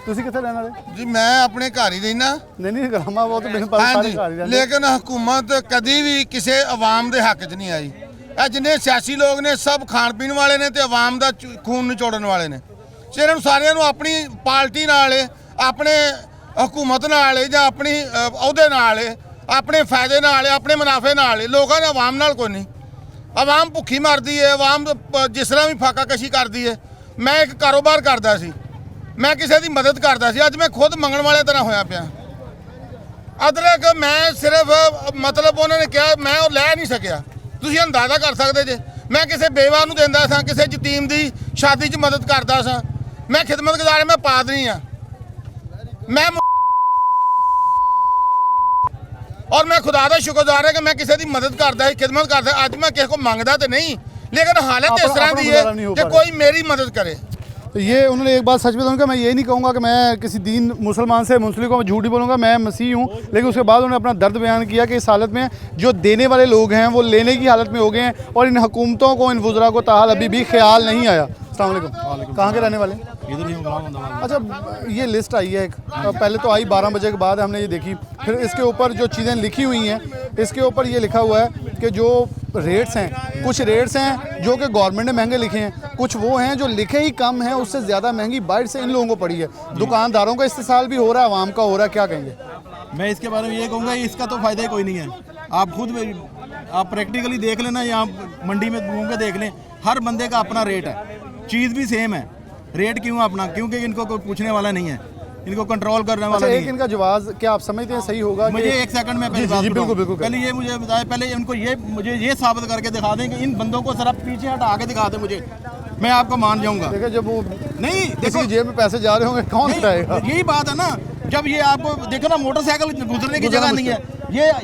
ਤੁਸੀਂ ਕਿੱਥੇ ਰਹਿਣ ਵਾਲੇ ਜੀ? ਮੈਂ ਆਪਣੇ ਘਰ ਹੀ ਰਹਿਣਾ। ਨਹੀਂ ਗਰਾਮਾ ਉਹ ਤਾਂ ਮੈਨੂੰ ਪਤਾ ਸਾਰੇ ਘਰ ਹੀ ਰਹਿੰਦੇ। ਲੇਕਿਨ ਹਕੂਮਤ ਕਦੀ ਵੀ ਕਿਸੇ ਆਵਾਮ ਦੇ ਹੱਕ 'ਚ ਨਹੀਂ ਆਈ। ਇਹ ਜਿੰਨੇ ਸਿਆਸੀ ਲੋਕ ਨੇ ਸਭ ਖਾਣ ਪੀਣ ਵਾਲੇ ਨੇ ਤੇ ਆਵਾਮ ਦਾ ਖੂਨ ਨਿਚੋੜਨ ਵਾਲੇ ਨੇ। ਇਹਨਾਂ ਨੂੰ ਸਾਰਿਆਂ ਨੂੰ ਆਪਣੀ ਪਾਰਟੀ ਨਾਲ, ਆਪਣੇ ਹਕੂਮਤ ਨਾਲ ਜਾਂ ਆਪਣੀ ਅਹੁਦੇ ਨਾਲ ਆਪਣੇ ਫਾਇਦੇ ਨਾਲ, ਆਪਣੇ ਮੁਨਾਫੇ ਨਾਲ, ਲੋਕਾਂ ਨੇ ਆਵਾਮ ਨਾਲ ਕੋਈ ਨਹੀਂ। ਆਵਾਮ ਭੁੱਖੀ ਮਰਦੀ ਹੈ, ਆਵਾਮ ਜਿਸ ਤਰ੍ਹਾਂ ਵੀ ਫਾਕਾ ਕਸ਼ੀ ਕਰਦੀ ਹੈ। ਮੈਂ ਇੱਕ ਕਾਰੋਬਾਰ ਕਰਦਾ ਸੀ, ਮੈਂ ਕਿਸੇ ਦੀ ਮਦਦ ਕਰਦਾ ਸੀ, ਅੱਜ ਮੈਂ ਖੁਦ ਮੰਗਣ ਵਾਲੇ ਤਰ੍ਹਾਂ ਹੋਇਆ ਪਿਆ। ਅਦਰਕ ਮੈਂ ਸਿਰਫ ਮਤਲਬ ਉਹਨਾਂ ਨੇ ਕਿਹਾ, ਮੈਂ ਉਹ ਲੈ ਨਹੀਂ ਸਕਿਆ। ਤੁਸੀਂ ਅੰਦਾਜ਼ਾ ਕਰ ਸਕਦੇ ਜੇ, ਮੈਂ ਕਿਸੇ ਬੇਵਾ ਨੂੰ ਦਿੰਦਾ ਸਾਂ, ਕਿਸੇ ਯਤੀਮ ਦੀ ਸ਼ਾਦੀ 'ਚ ਮਦਦ ਕਰਦਾ ਸਾਂ। ਮੈਂ ਖਿਦਮਤਗੁਜ਼ਾਰ, ਮੈਂ ਪਾਦਰੀ ਹਾਂ, ਮੈਂ ਔਰ ਮੈਂ ਖੁਦਾ ਦਾ ਸ਼ੁਕਰਗੁਜ਼ਾਰ ਹਾਂ ਕਿ ਮੈਂ ਕਿਸੇ ਦੀ ਮਦਦ ਕਰਦਾ, ਖਿਦਮਤ ਕਰਦਾ। ਅੱਜ मैं किसी को मंगता तो नहीं, लेकिन हालत इस तरह की है कि कोई मेरी मदद करे। तो ये उन्होंने एक बात सच बताऊंगा, मैं ये नहीं कहूँगा कि मैं किसी दीन मुसलमान से मुस्लिम को झूठ ही बोलूँगा, मैं मसीह हूँ। लेकिन उसके बाद उन्होंने अपना दर्द बयान किया कि इस हालत में जो देने वाले लोग हैं वो लेने की हालत में हो गए हैं और इन हुकूमतों को, इन वज़रा को ताहाल अभी भी ख्याल नहीं आया। अस्सलाम वालेकुम। कहाँ के रहने वाले? इधर ही हूँ। अच्छा, ये लिस्ट आई है एक, पहले तो आई 12 बजे के बाद हमने ये देखी, फिर इसके ऊपर जो चीज़ें लिखी हुई हैं, इसके ऊपर ये लिखा हुआ है कि जो रेट्स हैं, कुछ रेट्स हैं जो कि गवर्नमेंट ने महंगे लिखे हैं, कुछ वो हैं जो लिखे ही कम हैं, उससे ज़्यादा महंगी बाहर से इन लोगों को पड़ी है। दुकानदारों का इस्तेसाल भी हो रहा है, आवाम का हो रहा है, क्या कहेंगे? मैं इसके बारे में ये कहूँगा, इसका तो फ़ायदा ही कोई नहीं है। आप खुद आप प्रैक्टिकली देख लेना, या मंडी में घूम के देख लें, हर बंदे का अपना रेट है, चीज़ भी सेम है। रेट क्यों अपना? क्योंकि इनको कोई पूछने वाला नहीं है, इनको कंट्रोल करने वाला नहीं है। इनका जवाब क्या आप समझते हैं सही होगा? मुझे एक सेकंड में बिल्कुल बिल्कुल पहले ये मुझे बताए, पहले इनको मुझे ये साबित करके दिखा दें कि इन बंदों को जरा पीछे हटा के दिखा दें मुझे, मैं आपको मान जाऊंगा। देखो जब वो नहीं, देखो जेब में पैसे जा रहे होंगे कौन उठाएगा? यही बात है ना, जब ये आपको देखो ना, मोटरसाइकिल गुजरने की जगह नहीं है,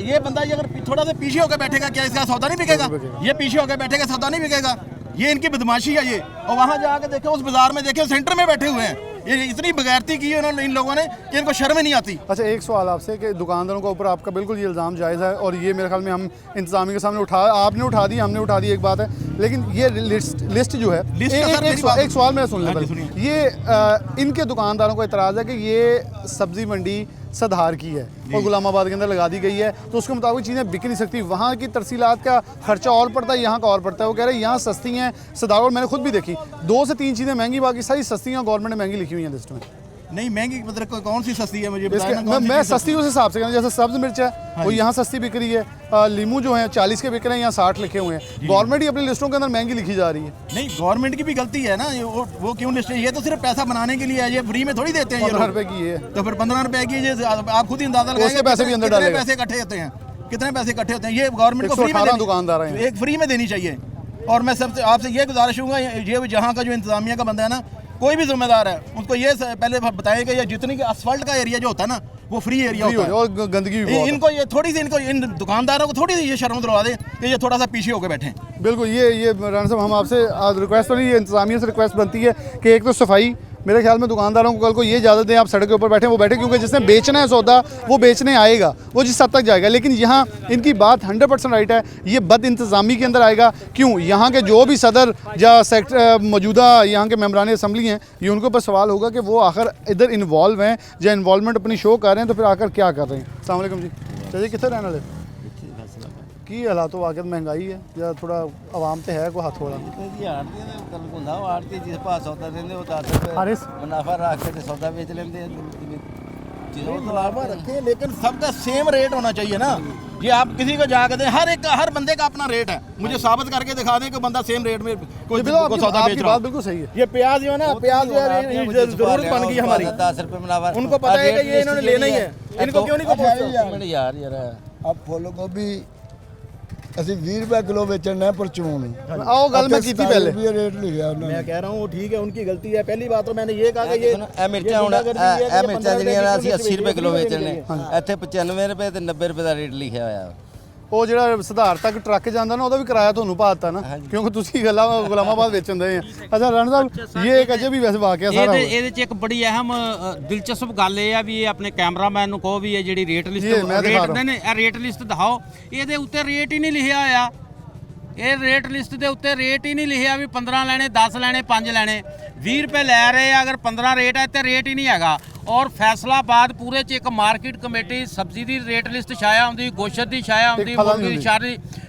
ये बंदा ये अगर थोड़ा सा पीछे होकर बैठेगा, क्या इसका सौदा नहीं बिकेगा? ये पीछे होकर बैठेगा, सौदा नहीं बिकेगा। ये इनकी बदमाशी है ये। और वहाँ जाके देखो, उस बाजार में देखो, सेंटर में बैठे हुए हैं, ये इतनी बगैरती की है उन्होंने, इन लोगों ने, कि इनको शर्म ही नहीं आती। अच्छा, एक सवाल आपसे कि दुकानदारों के ऊपर आपका बिल्कुल ये इल्ज़ाम जायज़ है और ये मेरे ख्याल में हम इंतज़ामिया के सामने आपने उठा दी, हमने उठा दी, एक बात है। लेकिन ये लिस्ट जो है, एक सवाल मेरा सुन लें, ये इनके दुकानदारों का एतराज़ है कि ये सब्ज़ी मंडी सधार की है और गुलामाबाद के अंदर लगा दी गई है, तो उसके मुताबिक चीज़ें बिक नहीं सकती। वहाँ की तरसीलात का खर्चा और पड़ता है, यहाँ का और पड़ता है। वो कह रहे हैं यहाँ सस्ती हैं सधार, और मैंने खुद भी देखी 2 से 3 चीज़ें महंगी, बाकी सारी सस्ती हैं, गवर्नमेंट ने महंगी लिखी हुई हैं लिस्ट में। नहीं महंगी मतलब कौन सी सस्ती है मुझे मैं सस्ती उस हिसाब से कहना, जैसे सब्ज़ मिर्च है वो यहाँ सस्ती बिक रही है, लीमू जो है 40 के बिक रहे हैं, यहाँ 60 लिखे हुए हैं। गवर्नमेंट ही अपनी लिस्टों के अंदर महंगी लिखी जा रही है। नहीं, गवर्नमेंट की भी गलती है ना, वो क्यों लिस्ट है? ये तो सिर्फ पैसा बनाने के लिए है, ये फ्री में थोड़ी देते हैं। 15 रुपए की है तो फिर 15 रुपए की, आप खुद ही अंदाजा लगाएंगे पैसे भी अंदर डालेगा, पैसे इकट्ठे होते हैं, कितने पैसे इकट्ठे होते हैं। ये गवर्नमेंट को फ्री में दुकानदार हैं, एक फ्री में देनी चाहिए। और मैं सबसे आपसे ये गुजारिश हूँ, ये जहाँ का जो इंतजामिया का बंदा है ना, कोई भी जिम्मेदार है, उनको ये पहले बताएगा, ये जितनी असफल्ट का एरिया जो होता है ना, वो फ्री एरिया होता है और गंदगी भी इनको ये थोड़ी सी, इनको इन दुकानदारों को थोड़ी सी ये शर्म दिलवा दे कि ये थोड़ा सा पीछे होकर बैठे हैं। बिल्कुल, ये राना साहब, हम आपसे रिक्वेस्ट तो नहीं, ये इंतजामिया से रिक्वेस्ट बनती है कि एक तो सफाई, मेरे ख्याल में दुकानदारों को कल को ये इजाज़त दें आप सड़क के ऊपर बैठे, वो बैठे, क्योंकि जिसने बेचना है सौदा वो बेचने आएगा, वो जिस हद तक जाएगा। लेकिन यहाँ इनकी बात 100% राइट है, ये बद इंतज़ामी के अंदर आएगा। क्यों? यहाँ के जो भी सदर या सेक्टर मौजूदा यहाँ के मेम्बरान असम्बली हैं, ये उनके ऊपर सवाल होगा कि वो आखिर इधर इन्वॉल्व हैं या इन्वॉल्वमेंट अपनी शो कर रहे हैं, तो फिर आकर क्या कर रहे हैं। अस्सलाम वालेकुम जी, चलिए कितने रहने वाले की हालात वाकई महंगाई है या थोड़ा आवाम तो है कोई हाथ थोड़ा मुनाफा रख के सौदा बेच लेंगे, मुनाफा रखें, लेकिन सबका सेम रेट होना चाहिए ना। ये आप किसी को जाकर दें, हर बंदे का अपना रेट है, मुझे साबित करके दिखा दें कि बंदा सेम रेट में कोई सौदा बेच रहा है। बिल्कुल सही है। ये प्याज जो है ना, प्याज जरूरत बन गई हमारी, 10 रुपये मुनाफा, उनको पता है कि ये इन्होंने लेना ही है, इनको क्यों नहीं को यार अब फुल गोभी ਅਸੀਂ 20 रुपए किलो बेचना है परचून। आओ गल मैं की पहले रेट लिखा उन्होंने, मैं कह रहा हूँ ठीक है, उनकी गलती है। पहली बात तो मैंने ये कहा कि ये मिर्चा ਹੁਣ ਇਹ ਮਿਰਚਾਂ ਜਿਹੜੀਆਂ ਅਸੀਂ 80 रुपए किलो ਵੇਚਣੇ, ਇੱਥੇ 95 रुपए ਤੇ 90 रुपए ਦਾ ਰੇਟ ਲਿਖਿਆ ਹੋਇਆ। ਉਹ ਜਿਹੜਾ ਸੁਧਾਰ ਤੱਕ ਟਰੱਕ ਜਾਂਦਾ ਨਾ, ਉਹਦਾ ਵੀ ਕਿਰਾਇਆ ਤੁਹਾਨੂੰ ਪਾਤਾ ਨਾ, ਕਿਉਂਕਿ ਤੁਸੀਂ ਗੱਲਾਂ ਗੁਲਾਮਾਬਾਦ ਵੇਚਣ ਦੇ ਆ। ਅੱਛਾ ਰਾਣਾ ਸਾਹਿਬ, ਇਹ ਇੱਕ ਅਜੇ ਵੀ ਵੈਸੇ ਵਾਕਿਆ ਸਾਰਾ ਇਹਦੇ ਚ ਇੱਕ ਬੜੀ ਅਹਿਮ ਦਿਲਚਸਪ ਗੱਲ ਇਹ ਆ ਵੀ ਇਹ ਆਪਣੇ ਕੈਮਰਾਮੈਨ ਨੂੰ ਕਹੋ ਵੀ ਇਹ ਜਿਹੜੀ ਰੇਟ ਲਿਸਟ ਰੇਟ ਲਿਸਟ ਦਿਖਾਓ, ਇਹਦੇ ਉੱਤੇ ਰੇਟ ਹੀ ਨਹੀਂ ਲਿਖਿਆ ਹੋਇਆ। ਇਹ ਰੇਟ ਲਿਸਟ ਦੇ ਉੱਤੇ ਰੇਟ ਹੀ ਨਹੀਂ ਲਿਖਿਆ ਵੀ 15 ਲੈਣੇ, 10 ਲੈਣੇ, 5 ਲੈਣੇ, 20 ਰੁਪਏ ਲੈ ਰਹੇ ਆ। ਅਗਰ 15 ਰੇਟ ਹੈ ਤੇ ਰੇਟ ਹੀ ਨਹੀਂ ਹੈਗਾ। ਔਰ ਫੈਸਲਾਬਾਦ ਪੂਰੇ 'ਚ ਇੱਕ ਮਾਰਕੀਟ ਕਮੇਟੀ ਸਬਜ਼ੀ ਦੀ ਰੇਟ ਲਿਸਟ ਛਾਇਆ ਹੁੰਦੀ, ਗੋਸ਼ਤ ਦੀ ਛਾਇਆ ਹੁੰਦੀ, ਮੁਰਗੀ ਦੀ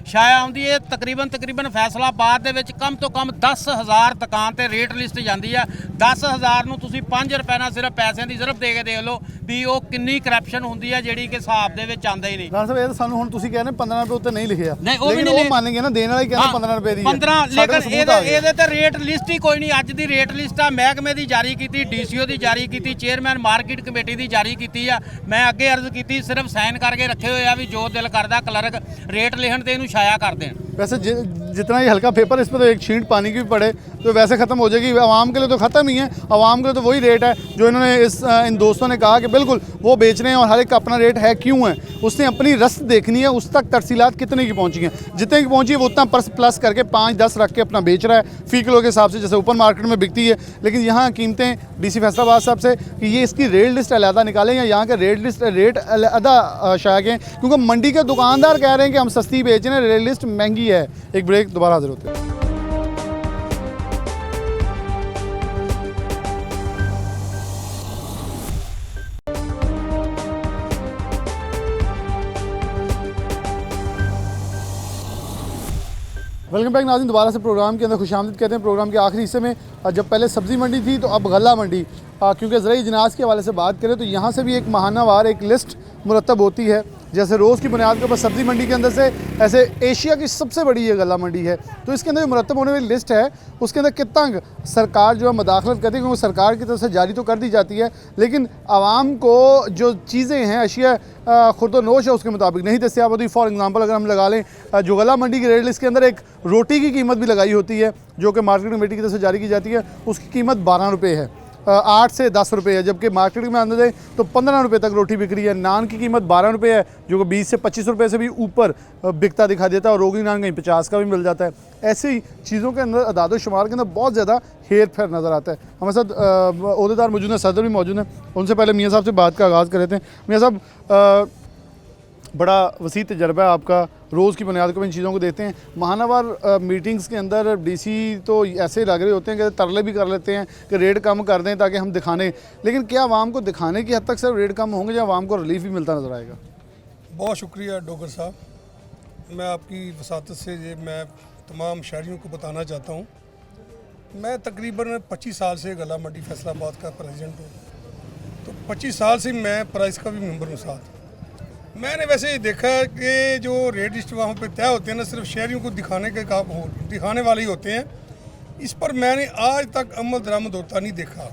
ਛਾਇਆ ਆਉਂਦੀ ਹੈ। ਤਕਰੀਬਨ ਫੈਸਲਾਬਾਦ ਦੇ ਵਿੱਚ ਕਮ ਤੋਂ ਕਮ 10,000 ਦੁਕਾਨ ਤੇ ਰੇਟ ਲਿਸਟ ਜਾਂਦੀ ਆ। 10,000 ਨੂੰ ਤੁਸੀਂ 5 ਰੁਪਏ ਨਾਲ ਸਿਰਫ ਪੈਸਿਆਂ ਦੀ ਸਿਰਫ ਦੇ ਕੇ ਦੇਖ ਲਓ ਵੀ ਉਹ ਕਿੰਨੀ ਕਰਪਸ਼ਨ ਹੁੰਦੀ ਹੈ, ਜਿਹੜੀ ਕਿ ਹਿਸਾਬ ਦੇ ਵਿੱਚ ਆਉਂਦਾ ਹੀ ਨਹੀਂ। ਰਾਣਾ ਸਾਹਿਬ ਇਹ ਤਾਂ ਸਾਨੂੰ ਹੁਣ ਤੁਸੀਂ ਕਹਿੰਦੇ 15 ਰੁਪਏ ਉੱਤੇ ਨਹੀਂ ਲਿਖਿਆ, ਨਹੀਂ ਉਹ ਵੀ ਲੇਕਿਨ ਨਹੀਂ ਉਹ ਮੰਨ ਗਏ ਨਾ, ਦੇਣ ਵਾਲਾ ਹੀ ਕਹਿੰਦਾ 15 ਰੁਪਏ ਦੀ ਹੈ। 15 ਸਾਡੇ ਕੋਲ ਲੇਕਿਨ ਸਬੂਤ ਆ ਗਏ। ਇਹਦੇ ਤੇ ਰੇਟ ਲਿਸਟ ਹੀ ਕੋਈ ਨਹੀਂ। ਅੱਜ ਦੀ ਰੇਟ ਲਿਸਟ ਆ ਮਹਿਕਮੇ ਦੀ ਜਾਰੀ ਕੀਤੀ, ਡੀਸੀਓ ਦੀ ਜਾਰੀ ਕੀਤੀ, ਚੇਅਰਮੈਨ ਮਾਰਕੀਟ ਕਮੇਟੀ ਦੀ ਜਾਰੀ ਕੀਤੀ ਆ। ਮੈਂ ਅੱਗੇ ਅਰਜ਼ ਕੀਤੀ ਸਿਰਫ ਸਾਈਨ ਕਰਕੇ ਰੱਖੇ ਹੋਏ ਆ ਵੀ ਜੋ ਦਿਲ ਕਰਦਾ ਕਲਰਕ रेट लिखण ते इनू छाया कर दें। वैसे जितना ही हल्का पेपर इस पर तो एक छींट पानी की भी पड़े तो वैसे ख़त्म हो जाएगी। आवाम के लिए तो ख़त्म ही है, आवाम के लिए तो वही रेट है जो इन्होंने इन दोस्तों ने कहा कि बिल्कुल वो बेच रहे हैं और हर एक का अपना रेट है। क्यों है? उसने अपनी रस्त देखनी है, उस तक तरसीलात कितने की पहुंची हैं, जितने की पहुंची है वो उतना प्लस करके 5-10 रख के अपना बेच रहा है फ़ी किलो के हिसाब से, जैसे ओपन मार्केट में बिकती है। लेकिन यहाँ कीमतें DC फैसलाबाद साहब से कि ये इसकी रेट लिस्ट अलहदा निकालें या यहाँ का रेट अलहदा शाया करें, क्योंकि मंडी के दुकानदार कह रहे हैं कि हम सस्ती बेच रहे हैं, रेट लिस्ट महंगी है। एक ब्रेक, दोबारा हाजिर होते हैं। वेलकम बैक नाज़रीन, दोबारा से प्रोग्राम के अंदर खुशामदीद कहते हैं। प्रोग्राम के आखिरी हिस्से में जब पहले सब्ज़ी मंडी थी तो अब गल्ला मंडी, क्योंकि ज़राई इजनास के हवाले से बात करें तो यहाँ से भी एक माहानावार एक लिस्ट मुरतब होती है। जैसे रोज़ की बुनियाद के ऊपर सब्ज़ी मंडी के अंदर से ऐसे एशिया की सबसे बड़ी ये गल्ला मंडी है, तो इसके अंदर मुरतब होने वाली लिस्ट है उसके अंदर कितना सरकार जो है मदाखलत करती है, क्योंकि सरकार की तरफ से जारी तो कर दी जाती है लेकिन आवाम को जो चीज़ें हैं अशिया खुर्दोनोश है उसके मुताबिक नहीं दस्तियाब होती। फॉर एग्जांपल अगर हम लगा लें जो गला मंडी की रेट लिस्ट के अंदर एक रोटी की कीमत भी लगाई होती है जो कि मार्केट कमेटी की तरफ से जारी की जाती है, उसकी कीमत 12 रुपये है, 8 से 10 रुपये है, जबकि मार्केट में अंदर जाए तो 15 रुपये तक रोटी बिक रही है। नान की कीमत 12 रुपये है जो कि 20 से 25 रुपये से भी ऊपर बिकता दिखा देता है, और रोगनी नान कहीं 50 का भी मिल जाता है। ऐसे ही चीज़ों के अंदर अदाद शुमार के अंदर बहुत ज़्यादा हेर फेर नज़र आता है। हमारे साथ ओहदेदार मौजूद हैं, सदर भी मौजूद हैं। उनसे पहले मियाँ साहब से बात का आगाज़ कर लेते हैं। मियाँ साहब, बड़ा वसी तजर्बा है आपका, रोज़ की बुनियाद पर इन चीज़ों को देखते हैं। माहानावार मीटिंग्स के अंदर DC तो ऐसे लग रहे होते हैं कि तरले भी कर लेते हैं कि रेट कम कर दें ताकि हम दिखाने, लेकिन क्या आवाम को दिखाने की हद तक सिर्फ रेट कम होंगे या आवाम को रिलीफ भी मिलता नज़र आएगा? बहुत शुक्रिया डोगर साहब, मैं आपकी वसातत से ये मैं तमाम शहरियों को बताना चाहता हूँ। मैं तकरीबन 25 साल से गला मंडी फैसलाबाद का प्रेसिडेंट हूँ, तो 25 साल से मैं प्राइस का भी मेंबर हूँ साथ। मैंने वैसे ये देखा कि जो रेट लिस्ट वहाँ पे तय होते हैं ना, सिर्फ शहरियों को दिखाने के काम दिखाने वाले ही होते हैं। इस पर मैंने आज तक अमल दरामद होता नहीं देखा,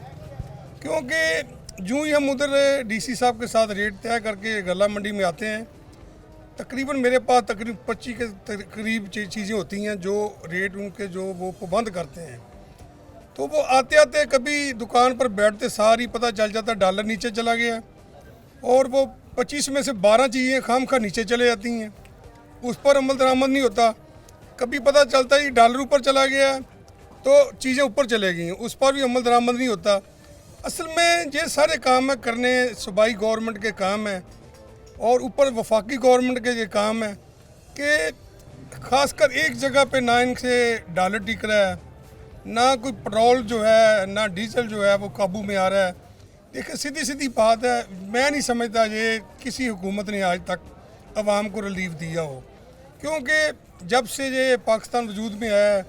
क्योंकि जो ही हम उधर DC साहब के साथ रेट तय करके गला मंडी में आते हैं, तकरीबन मेरे पास तकरीबन 25 के करीब चीज़ें होती हैं जो रेट उनके जो वो पाबंद करते हैं। तो वो आते आते कभी दुकान पर बैठते सारी पता चल जाता डॉलर नीचे चला गया, और वो 25 में से 12 चीज़ें खाम खा नीचे चले जाती हैं, उस पर अमल दरामद नहीं होता। कभी पता चलता है कि डॉलर ऊपर चला गया तो चीज़ें ऊपर चले गई हैं, उस पर भी अमल दरामद नहीं होता। असल में ये सारे काम है करने सूबाई गवर्नमेंट के काम है, और ऊपर वफाकी गवर्नमेंट के ये काम है कि ख़ासकर एक जगह पे ना इनसे डॉलर टिक रहा है, ना कोई पेट्रोल जो है ना डीजल जो है वो काबू में आ रहा है। देखिए सीधी सीधी बात है, मैं नहीं समझता ये किसी हुकूमत ने आज तक अवाम को रिलीफ दिया हो, क्योंकि जब से ये पाकिस्तान वजूद में आया है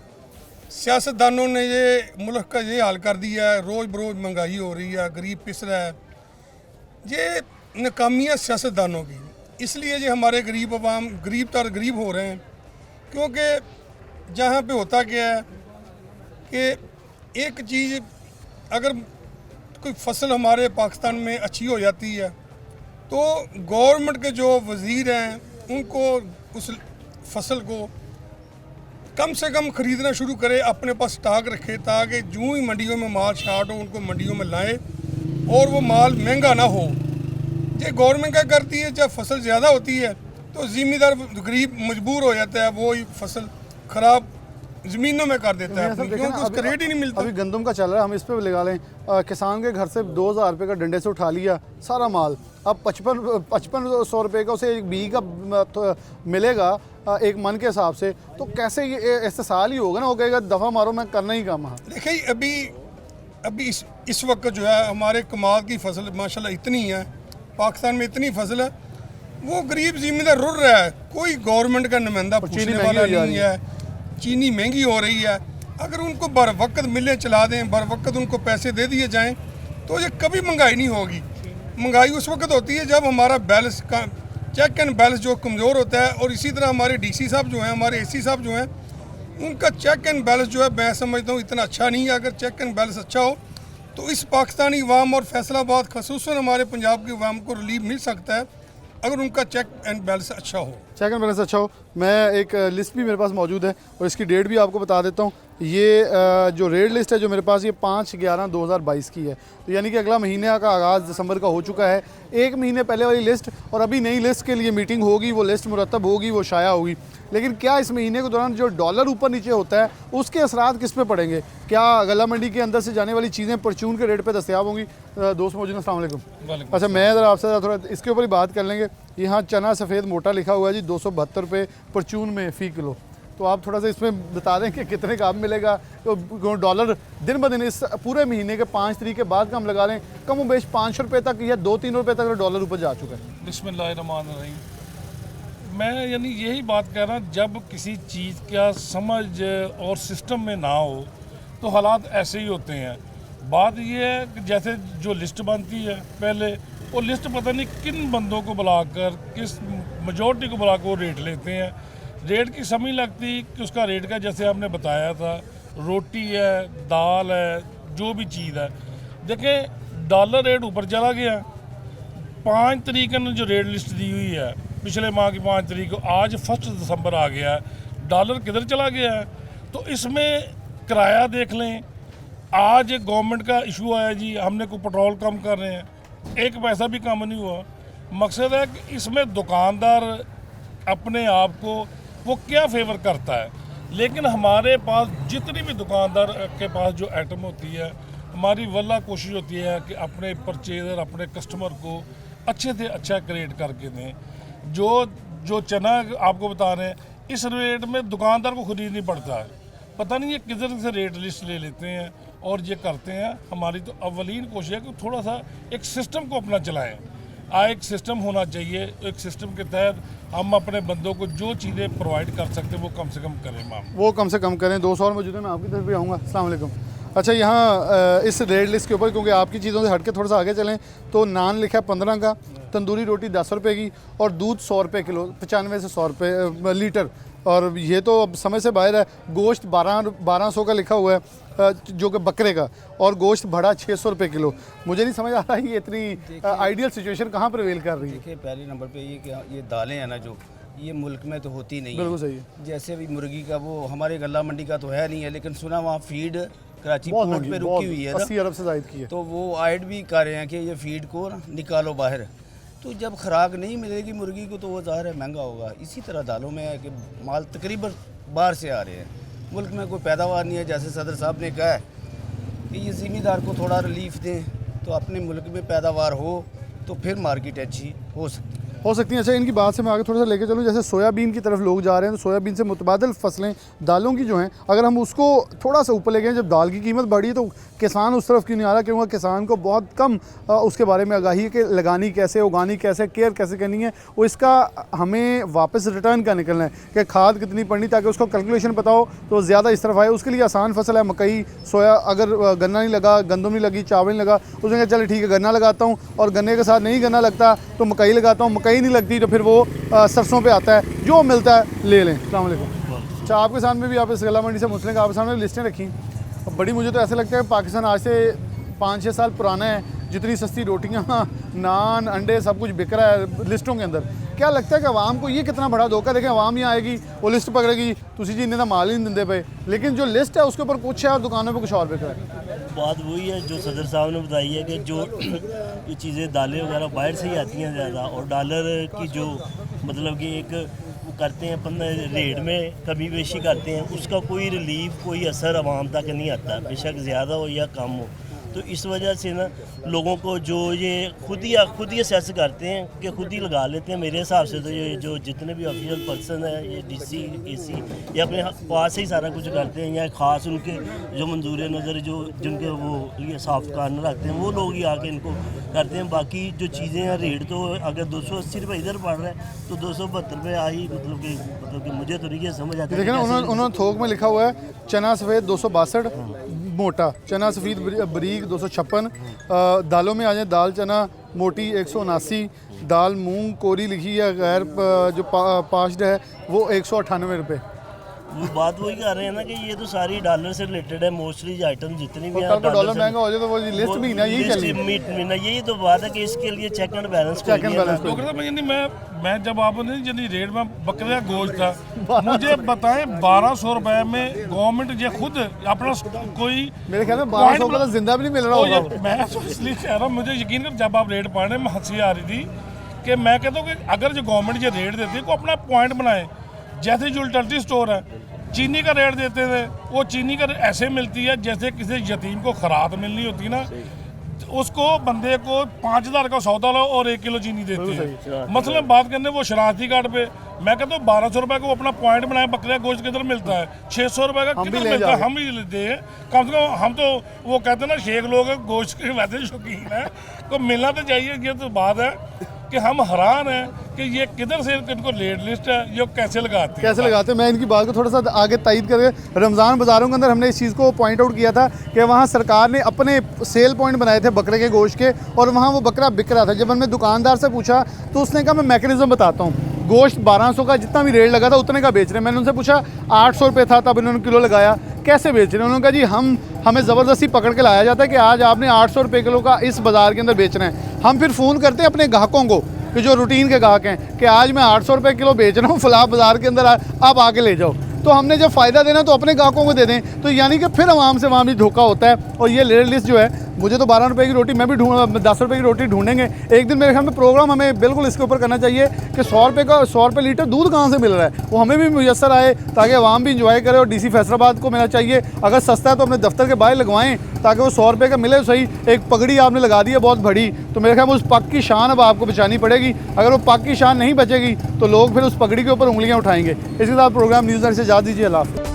सियासतदानों ने ये मुल्क का ये हाल कर दिया है, रोज़ बरोज़ महंगाई हो रही है, गरीब पिस रहा है। ये नाकामियाँ सियासतदानों की, इसलिए ये हमारे गरीब अवाम गरीब तर गरीब हो रहे हैं। क्योंकि जहाँ पे होता क्या है कि एक चीज़ अगर कोई फसल हमारे पाकिस्तान में अच्छी हो जाती है तो गवर्नमेंट के जो वज़ीर हैं उनको उस फसल को कम से कम ख़रीदना शुरू करे, अपने पास स्टॉक रखे, ताकि जो ही मंडियों में माल शार्ट हो उनको मंडियों में लाए और वो माल महंगा ना हो। ये गवर्नमेंट क्या करती है, जब फसल ज़्यादा होती है तो ज़िम्मेदार गरीब मजबूर हो जाता है, वो फसल ख़राब ज़मीनों में कर देता है, क्योंकि उसका रेट ही नहीं मिलता। अभी गंदम का चल रहा है, हम इस पे भी लगा लें, किसान के घर से 2000 रुपये का डंडे से उठा लिया सारा माल, अब 5500 रुपये का उसे एक बी का मिलेगा एक मन के हिसाब से, तो कैसे ये इस्तेसाल ही होगा ना, वो कहेगा दफ़ा मारो मैं करना ही काम है। देखिए अभी इस वक्त जो है हमारे कमाल की फसल माशाल्लाह इतनी है, पाकिस्तान में इतनी फसल है, वो गरीब ज़मींदार रुल रहा है, कोई गवर्नमेंट का नुमाइंदा पूछने वाला नहीं है। चीनी महंगी हो रही है, अगर उनको बर वक्त मिलें चला दें, बर वक्त उनको पैसे दे दिए जाएं तो ये कभी महंगाई नहीं होगी। महंगाई उस वक्त होती है जब हमारा बैलेंस का चेक एंड बैलेंस जो कमज़ोर होता है, और इसी तरह हमारे डीसी साहब जो हैं, हमारे एसी साहब जो हैं, उनका चेक एंड बैलेंस जो है मैं समझता हूँ इतना अच्छा नहीं है। अगर चेक एंड बैलेंस अच्छा हो तो इस पाकिस्तानी अवाम और फैसलाबाद खसूसन हमारे पंजाब की अवाम को रिलीफ मिल सकता है अगर उनका चेक एंड बैलेंस अच्छा हो। चेक एंड बैलेंस अच्छा हो। मैं एक लिस्ट भी मेरे पास मौजूद है और इसकी डेट भी आपको बता देता हूँ। ये जो रेड लिस्ट है जो मेरे पास, ये 5/11/2022 की है, तो यानी कि अगला महीने का आगाज़ दिसंबर का हो चुका है। एक महीने पहले वाली लिस्ट और अभी नई लिस्ट के लिए मीटिंग होगी, वो लिस्ट मुरतब होगी, वो शाया होगी। लेकिन क्या इस महीने के दौरान जो डॉलर ऊपर नीचे होता है उसके असरात किस पे पड़ेंगे? क्या गला मंडी के अंदर से जाने वाली चीज़ें परचून के रेट पे दस्तयाब होंगी? दोस्त मौजूद, अस्सलाम वालेकुम। अच्छा, मैं ज़रा आपसे थोड़ा इसके ऊपर ही बात कर लेंगे। यहाँ चना सफ़ेद मोटा लिखा हुआ है जी 272 रुपये परचून में फ़ी किलो, तो आप थोड़ा सा इसमें बता दें कि कितने का मिलेगा? तो डॉलर दिन ब दिन इस पूरे महीने के 5 तारीख के बाद का हम लगा लें कम व बेश 500 रुपये तक या 2-3 रुपये तक डॉलर ऊपर जा चुका है। बिस्मिल्लाहिर्रहमानिर्रहीम। मैं यानी यही बात कह रहा हूँ, जब किसी चीज़ का समझ और सिस्टम में ना हो तो हालात ऐसे ही होते हैं। बात ये है कि जैसे जो लिस्ट बनती है पहले, वो लिस्ट पता नहीं किन बंदों को बुलाकर, किस मेजॉरिटी को बुलाकर वो रेट लेते हैं। रेट की समझ लगती कि उसका रेट का, जैसे आपने बताया था, रोटी है, दाल है, जो भी चीज़ है। देखें डॉलर रेट ऊपर चला गया, 5 तारीख ने जो रेट लिस्ट दी हुई है पिछले माह की 5 तारीख को, आज 1 दिसंबर आ गया है, डॉलर किधर चला गया है? तो इसमें किराया देख लें। आज गवर्नमेंट का इशू आया जी, हमने को पेट्रोल कम कर रहे हैं, 1 पैसा भी कम नहीं हुआ। मकसद है कि इसमें दुकानदार अपने आप को वो क्या फेवर करता है, लेकिन हमारे पास जितनी भी दुकानदार के पास जो आइटम होती है, हमारी वल्ला कोशिश होती है कि अपने परचेज़र, अपने कस्टमर को अच्छे से अच्छा क्रिएट करके दें। जो चना आपको बता रहे हैं, इस रेट में दुकानदार को खरीदनी पड़ता है, पता नहीं ये किधर से रेट लिस्ट ले लेते हैं और ये करते हैं। हमारी तो अव्वलीन कोशिश है कि थोड़ा सा एक सिस्टम को अपना चलाएं। एक सिस्टम होना चाहिए, एक सिस्टम के तहत हम अपने बंदों को जो चीज़ें प्रोवाइड कर सकते हैं वो कम से कम करें। वो कम से कम करें। 200 और मौजूद है, मैं आपकी तरफ भी आऊँगा। अस्सलाम वालेकुम। अच्छा, यहाँ इस रेड लिस्ट के ऊपर, क्योंकि आपकी चीज़ों से हट के थोड़ा सा आगे चलें, तो नान लिखा है 15 का, तंदूरी रोटी 10 रुपये की, और दूध 100 रुपये किलो, 95 से 100 रुपये लीटर। और ये तो अब समय से बाहर है। गोश्त 1200 का लिखा हुआ है, जो कि बकरे का, और गोश्त भड़ा 600 रुपये किलो। मुझे नहीं समझ आ रहा है ये इतनी आइडियल सिचुएशन कहाँ प्रिवेल कर रही है? देखिए, पहले नंबर पे ये दालें हैं ना, जो ये मुल्क में तो होती नहीं बिल्कुल सही है। जैसे भी मुर्गी का, वो हमारे गला मंडी का तो है नहीं है, लेकिन सुना वहाँ फीड कराची पोर्ट पे रुकी हुई है ना, 80 अरब से ज़ायद की है। तो वो ऐड भी कर रहे हैं कि ये फीड को निकालो बाहर। तो जब खुराक नहीं मिलेगी मुर्गी को तो वो ज़ाहिर है महंगा होगा। इसी तरह दालों में है कि माल तकरीबन बाहर से आ रहे हैं, मुल्क में कोई पैदावार नहीं है। जैसे सदर साहब ने कहा है कि ये ज़मींदार को थोड़ा रिलीफ दें तो अपने मुल्क में पैदावार हो तो फिर मार्केट अच्छी हो सकती है। अच्छा, इनकी बात से मैं आगे थोड़ा सा लेके चलूँ। जैसे सोयाबीन की तरफ लोग जा रहे हैं, तो सोयाबीन से मुतबादिल फसलें दालों की जो हैं, अगर हम उसको थोड़ा सा ऊपर ले गए, जब दाल की कीमत बढ़ी तो किसान उस तरफ क्यों नहीं आ रहा? क्योंकि किसान को बहुत कम उसके बारे में आगाही है कि लगानी कैसे, उगानी कैसे, केयर कैसे करनी है। वो इसका हमें वापस रिटर्न का निकलना है कि खाद कितनी पड़नी, ताकि उसको कैलकुलेशन पता हो तो ज़्यादा इस तरफ आए। उसके लिए आसान फसल है मकई, सोया। अगर गन्ना नहीं लगा, गंदम नहीं लगी, चावल नहीं लगा, उसने कहा चल ठीक है गन्ना लगाता हूँ, और गन्ने के साथ नहीं गन्ना लगता तो मकई लगाता हूँ, मकई नहीं लगती तो फिर वो सरसों पे आता है, जो मिलता है ले लें। अस्सलाम वालेकुम। अच्छा, आपके सामने भी, आप इस गला मंडी से मुस्लिम, आपके सामने लिस्टें रखी बड़ी। मुझे तो ऐसा लगता है पाकिस्तान आज से 5-6 साल पुराना है। जितनी सस्ती रोटियां, नान, अंडे सब कुछ बिक रहा है लिस्टों के अंदर। क्या लगता है कि आवाम को ये कितना बड़ा धोखा? देखें, आवाम यहाँ आएगी, वो लिस्ट पकड़ेगी, तुसी जी इन्हें माल ही नहीं देंदे पे, लेकिन जो लिस्ट है उसके ऊपर कुछ है और दुकानों पर कुछ और बिक रहा है। बात वही है जो सदर साहब ने बताई है कि जो ये चीज़ें दालें वगैरह बाहर से ही आती हैं ज़्यादा, और डॉलर की जो मतलब कि एक वो करते हैं अपन रेट में कमी बेशी करते हैं, उसका कोई रिलीफ, कोई असर आवाम तक नहीं आता, बेशक ज़्यादा हो या कम हो। तो इस वजह से ना लोगों को जो ये खुद ही असेस करते हैं कि खुद ही लगा लेते हैं। मेरे हिसाब से तो ये जो जितने भी ऑफिशियल पर्सन है, ये DC AC, ये अपने पास से ही सारा कुछ करते हैं, या ख़ास उनके जो मंजूर नज़र जो जिनके वो ये साफ कार्नर रखते हैं वो लोग ही आके इनको करते हैं। बाकी जो चीज़ें हैं रेट तो अगर 280 रुपये इधर पड़ रहा है तो 272 रुपये आई, मतलब कि मुझे तो नहीं समझ आता। देखिए ना, उन्होंने थोक में लिखा हुआ है चना सफ़ेद 262, मोटा चना सफ़ेद बरीक 256, दालों में आ जाए दाल चना मोटी 179, दाल मूंग कोरी लिखी है गैर जो पाश्ड है वो 198 रुपये। वो बात वही कर रहे हैं ना कि ये तो सारी डॉलर से रिलेटेड है, मोस्टली आइटम जितनी भी हैं डॉलर महंगा हो जाए तो वो लिस्ट में ना यही चल यही तो बात है कि इसके लिए चेक एंड बैलेंस मैं जब आपने जितनी रेट में बकरे का गोश्त था मुझे बताएं 1200 रुपए में गवर्नमेंट ये खुद अपना कोई मेरे ख्याल में 1200 का जिंदा भी नहीं मिल रहा होगा। मैं तो इसलिए कह रहा हूँ, मुझे यकीन कर जब आप रेट पढ़ रहे में हंसी आ रही थी कि मैं कहता हूँ कि अगर जो गवर्नमेंट ये रेट देती है को अपना पॉइंट बनाए। जैसे जो यूटिलिटी स्टोर है चीनी का रेट देते थे, वो चीनी का ऐसे मिलती है जैसे किसी यतीम को खरात मिलनी होती ना, उसको बंदे को 5000 का सौदा लो और 1 किलो चीनी देते हैं। मतलब बात करने वो शरारती कार्ड पे मैं कहता हूँ 1200 रुपये को अपना पॉइंट बनाए। बकरे का गोश्त किधर मिलता है? 600 रुपये का किधर मिलता है? हम ही लेते हैं कम से कम। हम तो वो कहते हैं ना शेख लोग गोश्त के वैसे शौकीन है, तो मिलना तो चाहिए। ये तो बात है कि हम हैरान हैं कि ये किधर से इनको रेट लिस्ट है, ये कैसे लगाते हैं। मैं इनकी बात को थोड़ा सा आगे तायद करके, रमज़ान बाज़ारों के अंदर हमने इस चीज़ को पॉइंट आउट किया था कि वहाँ सरकार ने अपने सेल पॉइंट बनाए थे बकरे के गोश्त के, और वहाँ वो बकरा बिक रहा था। जब हमने दुकानदार से पूछा तो उसने कहा मैं मैकेनिज़्म बताता हूँ, गोश्त 1200 का जितना भी रेट लगा था उतने का बेच रहे हैं। मैंने उनसे पूछा 800 रुपये था तब इन्होंने किलो लगाया, कैसे बेच रहे हैं? उन्होंने कहा जी हमें ज़बरदस्ती पकड़ के लाया जाता है कि आज आपने 800 रुपये किलो का इस बाज़ार के अंदर बेचना है। हम फिर फ़ोन करते हैं अपने ग्राहकों को कि जो रूटीन के ग्राहक हैं कि आज मैं 800 रुपये किलो बेच रहा हूँ फलाह बाज़ार के अंदर, आप आके ले जाओ। तो हमने जब फ़ायदा देना तो अपने ग्राहकों को दे दें, तो यानी कि फिर आवाम से वहाँ भी धोखा होता है। और ये रेट लिस्ट जो है, मुझे तो 12 रुपये की रोटी, मैं भी 10 रुपये की रोटी ढूंढेंगे। एक दिन मेरे ख्याल में प्रोग्राम हमें बिल्कुल इसके ऊपर करना चाहिए कि 100 रुपये लीटर दूध कहाँ से मिल रहा है, वो हमें भी मुयसर आए ताकि आवाम भी इंजॉय करे। और DC फैसलाबाद को मिलना चाहिए, अगर सस्ता है तो अपने दफ्तर के बाहर लगवाएं ताकि वो 100 रुपये का मिले सही। एक पगड़ी आपने लगा दी है बहुत बड़ी, तो मेरे ख्याल में उस पग की शान अब आपको बचानी पड़ेगी। अगर वो पग की शान नहीं बचेगी तो लोग फिर उस पगड़ी के ऊपर उंगलियाँ उठाएंगे। इसके साथ प्रोग्राम न्यूज़ से इजाज़त दीजिए। अल्लाह हाफ़िज़।